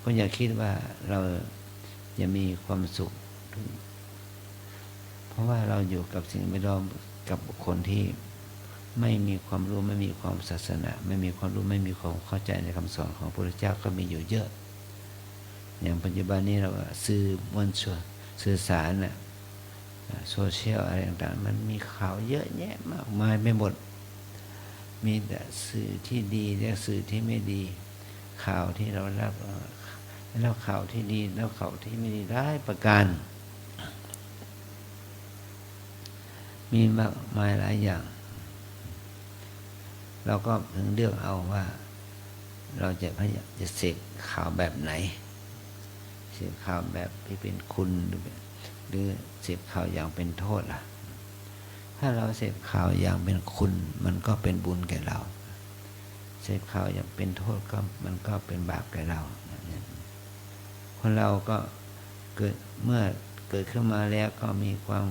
ก็อย่าคิดว่าเราจะมีความสุขเพราะว่าเราอยู่กับสิ่งแวดล้อมกับบุคคลที่ไม่มีความรู้ไม่มีความศาสนาไม่มีความรู้ไม่มีความเข้าใจในคำสอนของพระพุทธเจ้าก็มีอยู่เยอะอย่างปัจจุบันนี้เราสื่อมวลชนสื่อสารโซเชียลอะไรต่างๆมันมีข่าวเยอะแยะมากมายไม่หมดมีแต่สื่อที่ดีและสื่อที่ไม่ดีข่าวที่เรารับแล้วข่าวที่ดีแล้วข่าวที่ไม่ดีได้ประการมีมากมายหลายอย่างเราก็ถึงเลือกเอาว่าเราจะพยายามจะเสพข่าวแบบไหนเสพข่าวแบบที่เป็นคุณหรือเสพข่าวอย่างเป็นโทษล่ะถ้าเราเสพข่าวอย่างเป็นคุณมันก็เป็นบุญแก่เราเสพข่าวอย่างเป็นโทษก็มันก็เป็นบาปแก่เราคนเราก็เมื่อเกิดขึ้นมาแล้วก็มีความ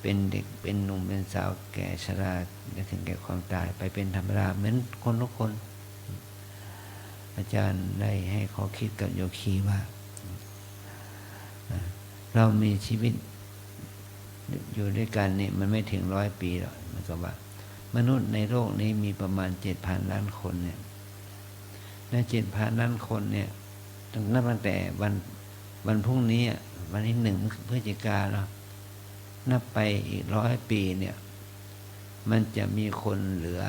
เป็นเด็กเป็นหนุ่มเป็นสาวแก่ชราจะถึงแก่ความตายไปเป็นธรรมดาเหมือนคนทุกคนอาจารย์ได้ให้ข้อคิดกับโยคีว่าเรามีชีวิตอยู่ด้วยกันนี่มันไม่ถึง100 ปีหรอกมันก็ว่า มนุษย์ในโลกนี้มีประมาณ 7,000 ล้านคนเนี่ยใน 7,000 ล้านคนเนี่ยตั้งแต่วันพรุ่งนี้วันที่1 พฤศจิกายนเนาะนับไปอีก100 ปีเนี่ยมันจะมีคนเหลือ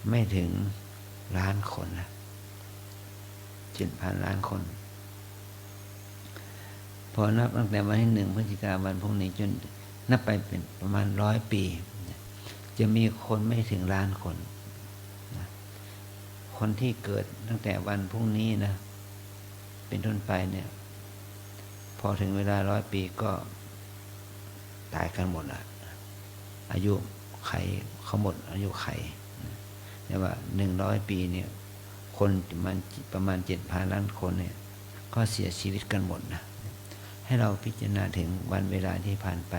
ไม่ถึงล้านคนนะ 7,000 ล้านคนพอนับตั้งแต่วันที่1 พฤศจิกายนวันพรุ่งนี้จนนับไปเป็นประมาณ100 ปีจะมีคนไม่ถึงล้านคนนะคนที่เกิดตั้งแต่วันพรุ่งนี้นะเป็นต้นไปเนี่ยพอถึงเวลา100 ปีก็ตายกันหมดละอายุไขเขาหมดอายุไขแต่ว่า100 ปีเนี่ยคนประมาณ 7,000 ล้านคนเนี่ยก็เสียชีวิตกันหมดนะให้เราพิจารณาถึงวันเวลาที่ผ่านไป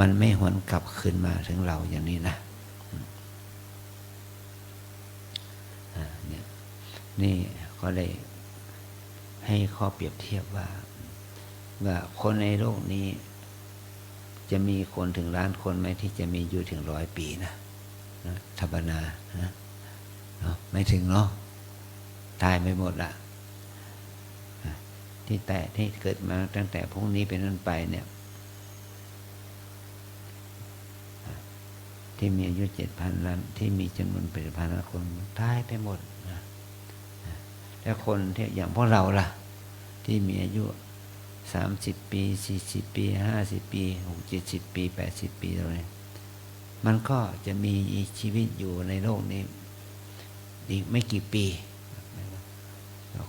มันไม่หวนกลับคืนมาถึงเราอย่างนี้นะนี่ก็เลยให้ข้อเปรียบเทียบว่าคนในโลกนี้จะมีคนถึงล้านคนไหมที่จะมีอยู่ถึง100 ปีนะทัปนานะไม่ถึงเนาะตายไม่หมดละที่เกิดมาตั้งแต่พรุ่งนี้เป็นต้นไปเนี่ยที่มีอายุ 7,000 ล้านที่มีจำนวนเป็นพันล้านคนตายไปหมดนะแล้วคนที่อย่างพวกเราล่ะที่มีอายุ30 ปี40 ปี50 ปี60 70 ปี80 ปีอะไรมันก็จะมีชีวิตอยู่ในโลกนี้อีกไม่กี่ปี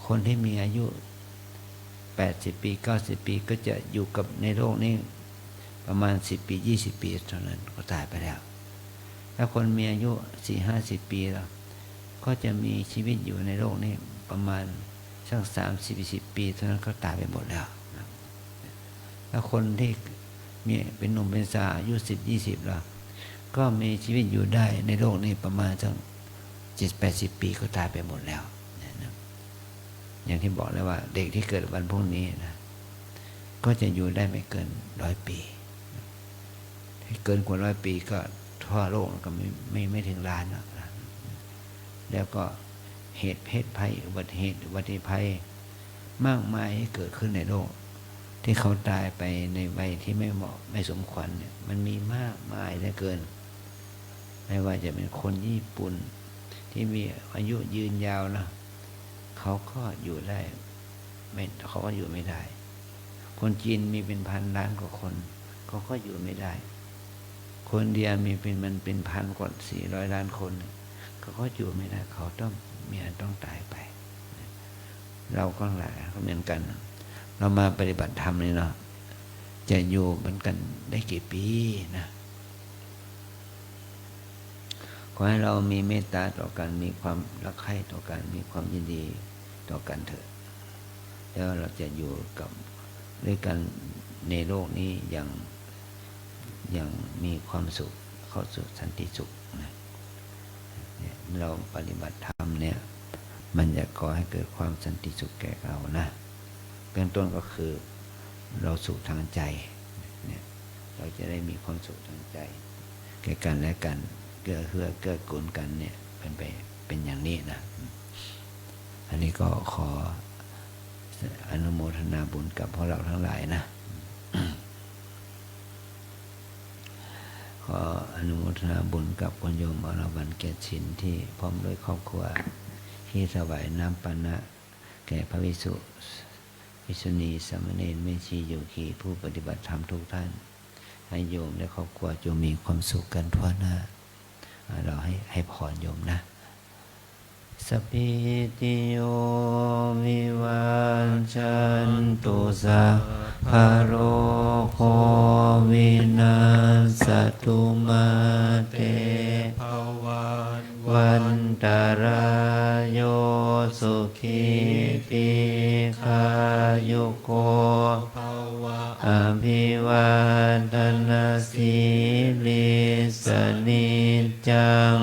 คนที่มีอายุ80 ปี90 ปีก็จะอยู่กับในโลกนี้ประมาณ10 ปี20 ปีเท่านั้นก็ตายไปแล้วถ้าคนมีอายุ40-50 ปีแล้วก็จะมีชีวิตอยู่ในโลกนี้ประมาณสัก30-40 ปีเท่านั้นก็ตายไปหมดแล้วแล้วคนที่มีเป็นหนุ่มเป็นสาวอายุ10-20แล้วก็มีชีวิตอยู่ได้ในโลกนี้ประมาณสัก70-80 ปีก็ตายไปหมดแล้วอย่างที่บอกแล้วว่าเด็กที่เกิดวันพรุ่งนี้นะก็จะอยู่ได้ไม่เกิน100 ปีที่เกินกว่า100 ปีก็ทั่วโลกก็ไม่ถึงล้านแล้วก็เหตุเพศภัยอุบัติเหตุอุบัติภัยมากมายเกิดขึ้นในโลกที่เขาตายไปในวัยที่ไม่เหมาะไม่สมควรเนี่ยมันมีมากมายเหลือเกินไม่ว่าจะเป็นคนญี่ปุ่นที่มีอายุยืนยาวนะเขาก็อยู่ได้เขาก็อยู่ไม่ได้คนจีนมีเป็น1,000 ล้านกว่าคนเขาก็อยู่ไม่ได้คนอินเดียมีเป็นพันกว่า400 ล้านคนเขาก็อยู่ไม่ได้เขาต้องตายไปเราก็หลายก็เหมือนกันเรามาปฏิบัติธรรมนี่เนาะจะอยู่เหมือนกันได้กี่ปีนะขอให้เรามีเมตตาต่อกันมีความรักใคร่ต่อกันมีความยินดีต่อกันเถอะแล้วเราจะอยู่กับด้วยกันในโลกนี้อย่างมีความสุขเข้าสู่สันติสุขนะเราปฏิบัติธรรมเนี่ยมันจะก่อให้เกิดความสันติสุขแก่เรานะเบื้องต้นก็คือเราสุขทางใจเนี่ยเราจะได้มีความสุขทางใจแก่กันและกันเกื้อกูลกันเนี่ยเป็นอย่างนี้นะอันนี้ก็ขออนุโมทนาบุญกับพวกเราทั้งหลายนะขออนุโมทนาบุญกับคุณโยมอรวรรณเกียรติชินที่พร้อมด้วยครอบครัวที่ถวายน้ำปานะแก่พระภิกษุภิกษุณีสามเณรแม่ชีโยคีผู้ปฏิบัติธรรมทุกท่านให้โยมและครอบครัวจงมีความสุขกันทั่วหน้าเราให้พรโยมนะสัพพิติโยวิวัชชันตุสัพพะโรโควินาศตุมาเตภวันตรายโยสุขีติขายุโกอภิวาทนาสีลิสนิจัง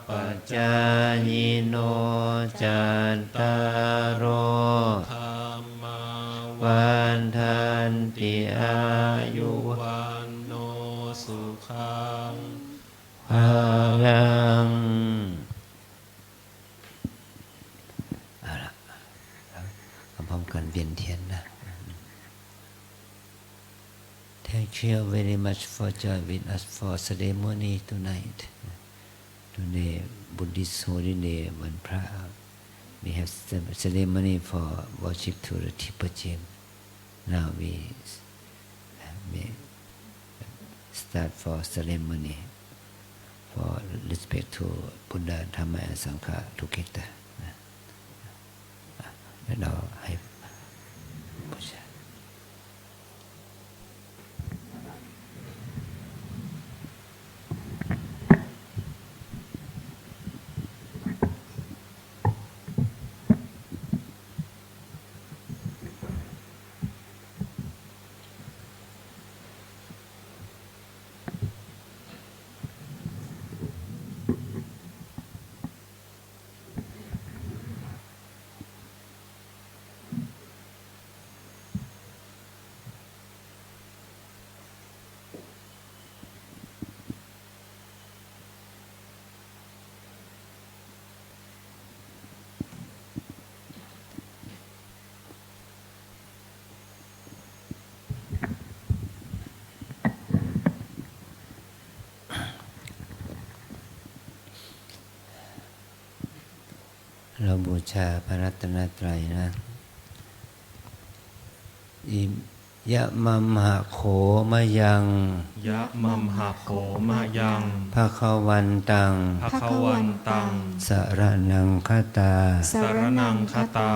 ปัจจายโนจัตตารโอวันทันติอายุวันโนสุข ร้อมกันเวียนเทียนนะ Thank you very much for joining with us for ceremony tonight. Today, Buddhist holy day, วันพระ we have ceremony for worship to the Triple Gem. Now we start for ceremony for respect to Buddha, Dhamma and Sangha together. แล้วเราให้บูชาเราบูชาพระรัตนตรัยนะอิยะมัมหะโขมะยัง ยะมัมหะโขมะยัง ภะคะวันตัง ภคะวันตัง สรณังคตา สรณังคตา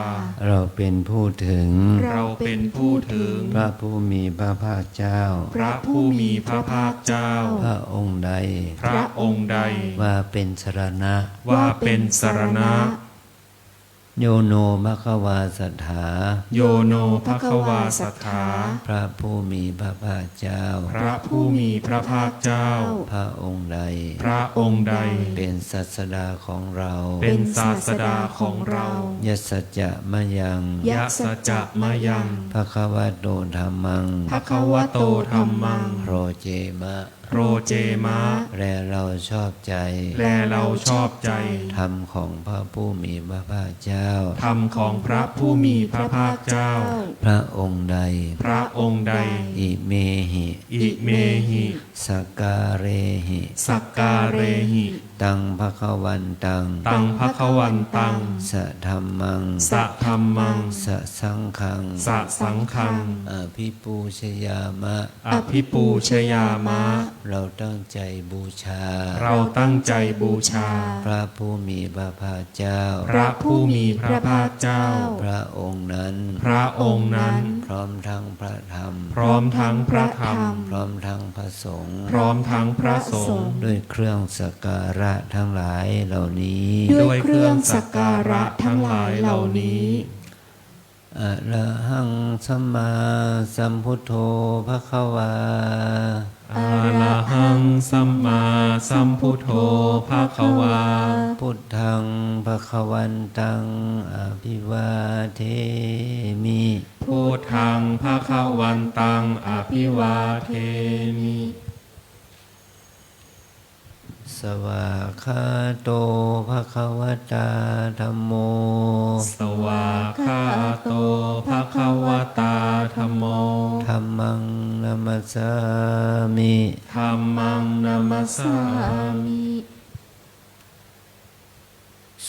เราเป็นผู้ถึง เราเป็นผู้ถึง พระผู้มีพระภาคเจ้า พระผู้มีพระภาคเจ้า พระองค์ใด พระองค์ใด ว่าเป็นสรณะ ว่าเป็นสรณะ โยโนภะคะวาสัทธา โยโนภควาสัทธา พระผู้มีพระภาคเจ้า พระผู้มีพระภาคเจ้า พระองค์ใด พระองค์ใด เป็นศาสดาของเรา เป็นศาสดาของเรา ยสัจจะมะยัง ยะสัจจะมะยัง ภะคะวะโตธัมมัง ภควโตธัมมัง โปรเจมะ โรเจมะ และเราชอบใจ แลเราชอบใจ ธรรมของพระผู้มีพระภาคเจ้า ธรรมของพระผู้มีพระภาคเจ้า พระองค์ใด พระองค์ใด อิเมหิ อิเมหิ สกการะหิ สักการเรหิ ตังภะคะวันตัง ตังภควันตัง สะธัมมัง สะธัมมัง สะสังฆัง สะสังฆัง อภิปูชยามะ อภิปูชยามะ เราตั้งใจบูชา เราตั้งใจบูชา พระผู้มีพระภาคเจ้า พระผู้มีพระภาคเจ้า พระองค์นั้น พระองค์นั้น พร้อมทั้งพระธรรม พร้อมทั้งพระธรรม พร้อมทั้งพระสงฆ์ พร้อมทั้งพระสงฆ์ ด้วยเครื่องสักการะทั้งหลายเหล่านี้ ด้วยเครื่องสักการะทั้งหลายเหล่านี้ อะระหังสัมมาสัมพุทโธภควา อะระหังสัมมาสัมพุทโธภควา พุทธังภควันตังอภิวาเทมิ พุทธังภควันตังอภิวาเทมิ สวากขาโตภควตาธัมโม สวากขาโตภควตาธัมโม ธัมมังนัมสสามิ ธัมมังนัมสสามิ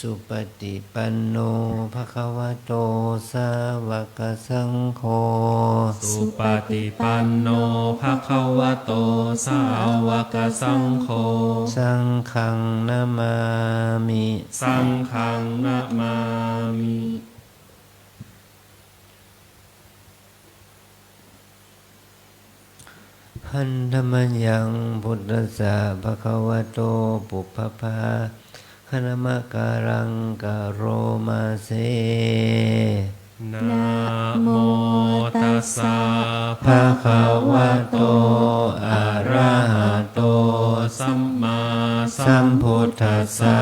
สุปฏิปันโนภควโตสาวกสังโฆ สุปฏิปันโนภควโตสาวกสังโฆ สังฆังนามามิ สังฆังนะมามิ พันธมัญญังพุทธัสสะภควโตปุพพภาคณมการังกโรมาเส นะโมตัสสะ ภะคะวะโตอะระหะโต สัมมาสั สั ม ม พุ พุ ท ท ธั ธั ส ส สะ สะ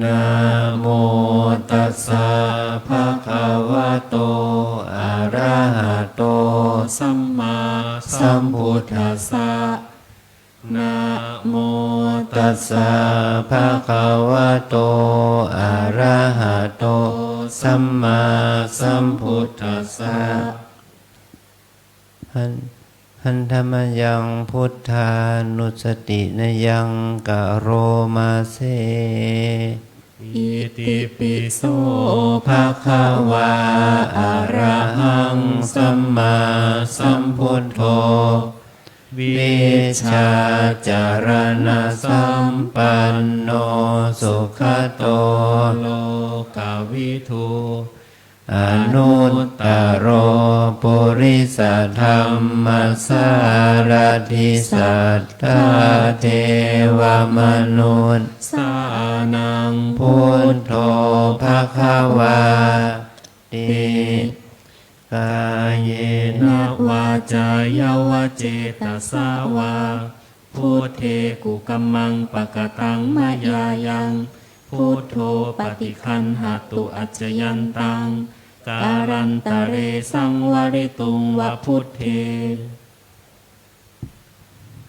นะโมตัสสะภะคะวะโตอะระหะโต สัมมาสั สั ม ม พุ พุ ท ท ธั ธั ส ส สะ สะ นะโมตั ตั ส ส สะ สะภะคะวะโตอะระหะโต สัมม มาสัมพุทธัสสะหันธรรมยังพุทธานุสตินยังกะโรมาเสอิติปิโสภะคะวาอะระหังสัมมาสัมพุทโธวิชชาจารณสัมปันโนสุขโตโลกวิทูอนุตตโรปุริสธรรมสารถิสัทธาเทวมนุษย์สานังพุทโธภควาติกายเยนะวาจายวเจตสาวาพุทเทกุกัมมังปะกตังมายายังพุทโธปฏิคันหตุอัจจยันตังการันตะเรสังวริตุงวะพุทเท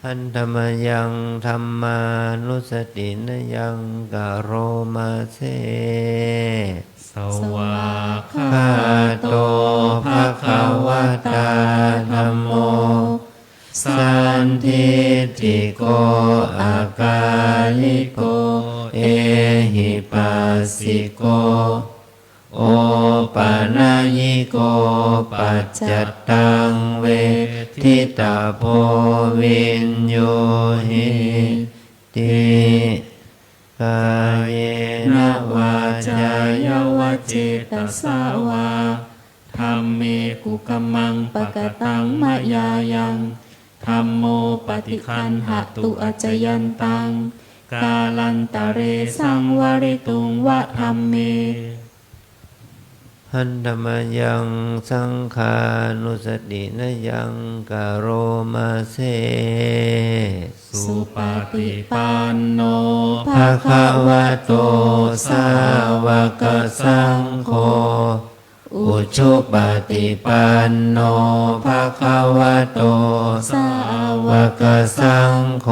หันธรรมยังธรรมานุสตินยังกะโรมาเสสวากขาโตภะคะวะตาธัมโมสันทิฏฐิโกอากาลิโกเอหิปัสสิโกโอปานายิโกปัจจัตตังเวทิตาโพวินโยหิติกายเยนะวาจายวเจตสาวาธัมเมกุกัมมังปะกตังมายายังธัมโมปฏิคันหตุอัจจยันตังกาลันตะเรสังวริตุงวะธัมเมหันธรรมยังสังขานุสตินยังกะโรมาเสสุปฏิปันโนภะคะวะโตสาวกสังโฆอุชุปฏิปันโนภะคะวะโตสาวกสังโฆ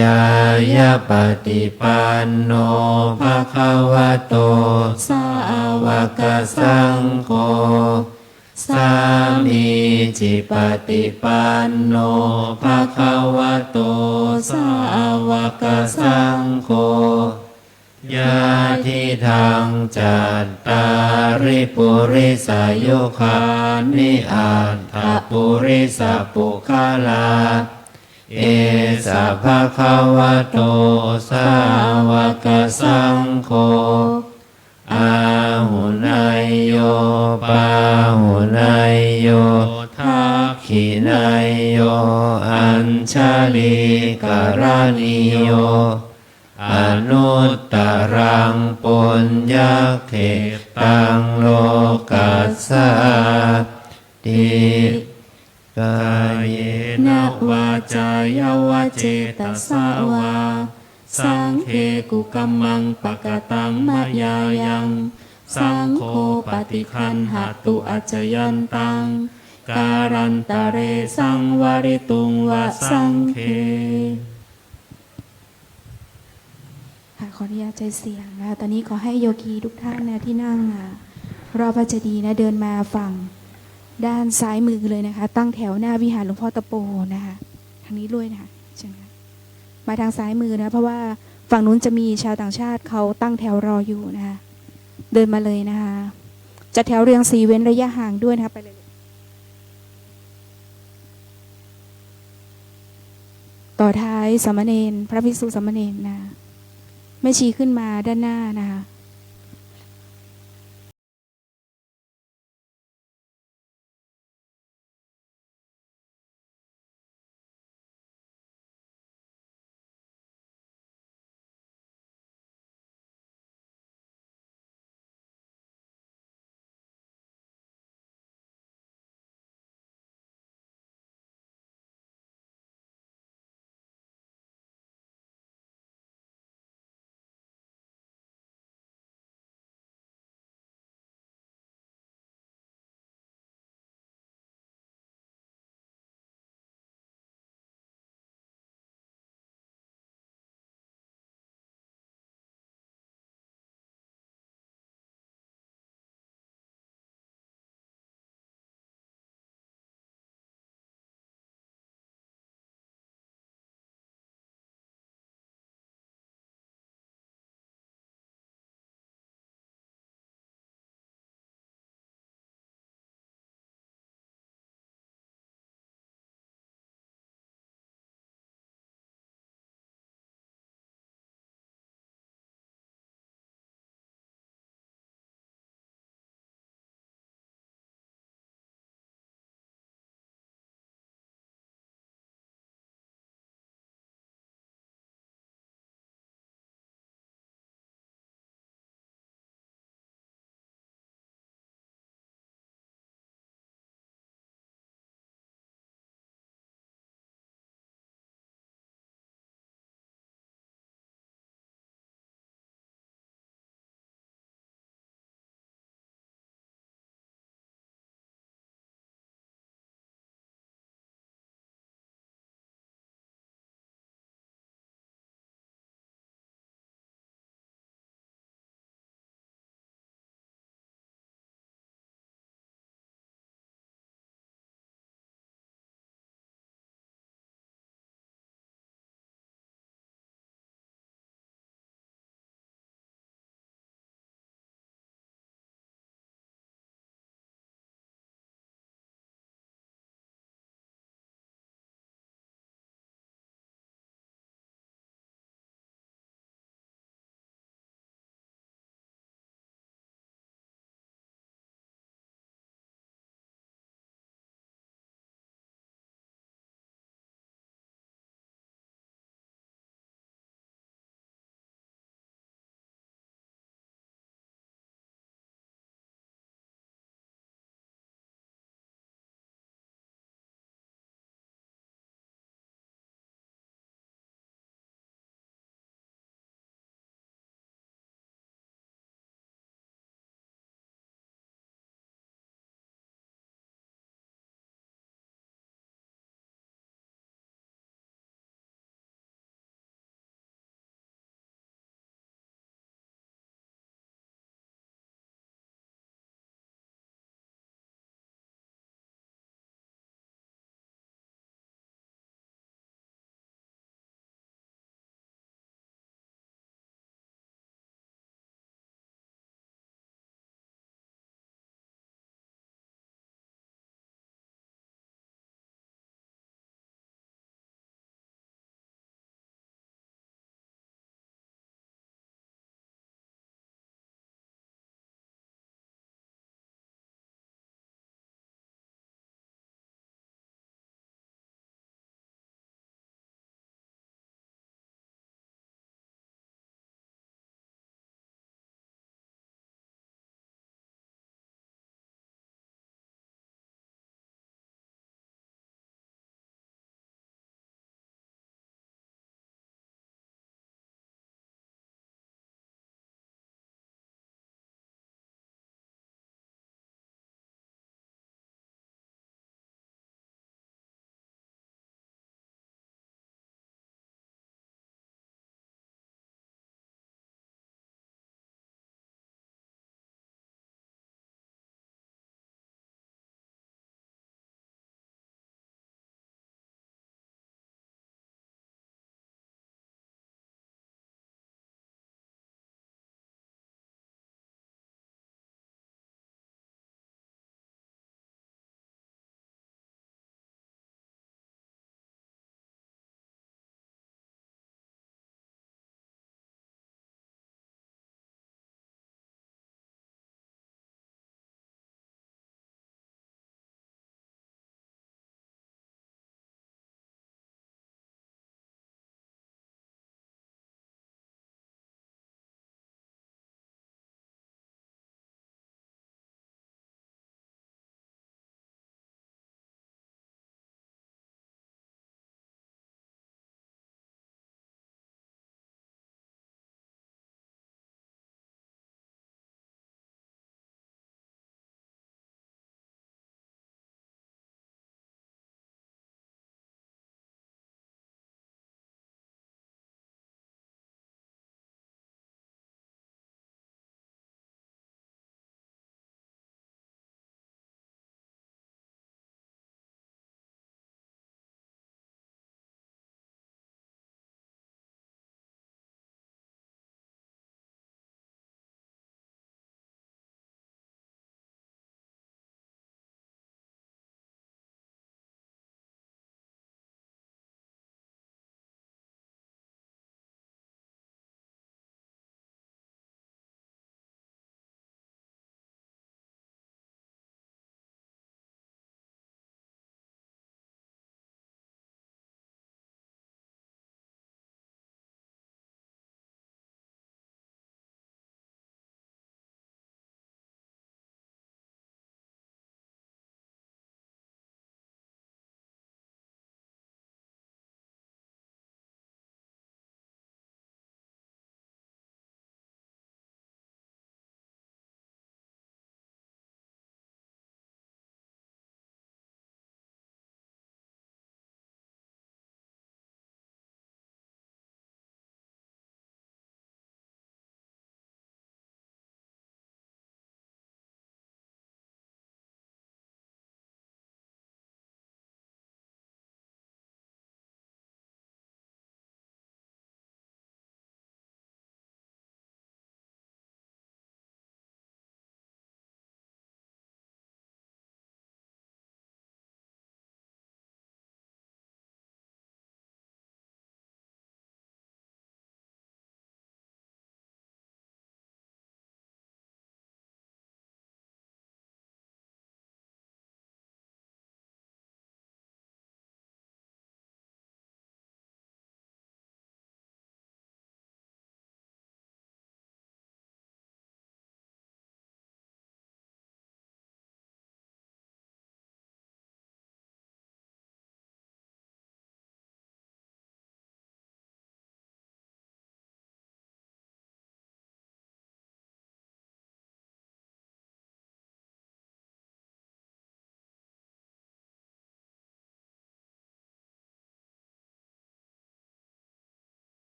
ยายาปฏิปันโนภะคะวะโตสาวกสังโฆสามีจิปฏิปันโนภะคะวะโตสาวกสังโฆญาทิทังจัตตาริปุริสายุคานิอัตถปุริสปุคลาเอสะภะคะวะโตสาวกสังโฆอาหุนายโยปาหุนายโยทักขินายโยอัญชลีกรณีโยอนุตตรังปุญญเขตังโลกัสสะติกายเยนะวาจายวเจตสาวาสังเคกุกัมมังปะกตังมายายังสังโฆปฏิคันหตุอัจจยันตังการันตะเรสังวริตุงวะสังเคค่ะขออนุญาตใจเสียงนะตอนนี้ขอให้โยคีทุกท่านนะที่นั่งรอบพระเจดีย์นะเดินมาฝั่งด้านซ้ายมือเลยนะคะ ตั้งแถวหน้าวิหารหลวงพ่อตะโปนะคะทางนี้ด้วยนะคะเชิญค่ะมาทางซ้ายมือนะเพราะว่าฝั่งนู้นจะมีชาวต่างชาติเขาตั้งแถวรออยู่นะคะเดินมาเลยนะคะจัดแถวเรียงสีเว้นระยะห่างด้วยนะคะไปเลยต่อท้ายสามเณรพระภิกษุสามเณรนะแม่ชีขึ้นมาด้านหน้านะคะ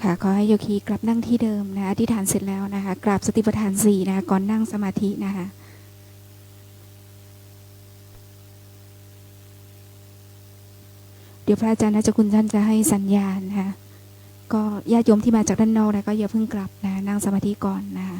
ค่ะขอให้โยคีกลับนั่งที่เดิมนะอธิษฐานเสร็จแล้วนะคะกราบสติปัฏฐาน4นะคะก่อนนั่งสมาธินะคะเดี๋ยวพระอาจารย์นะเจ้าคุณท่านจะให้สัญญาณนะคะก็ญาติโยมที่มาจากด้านนอกนะก็อย่าเพิ่งกลับนะนั่งสมาธิก่อนนะคะ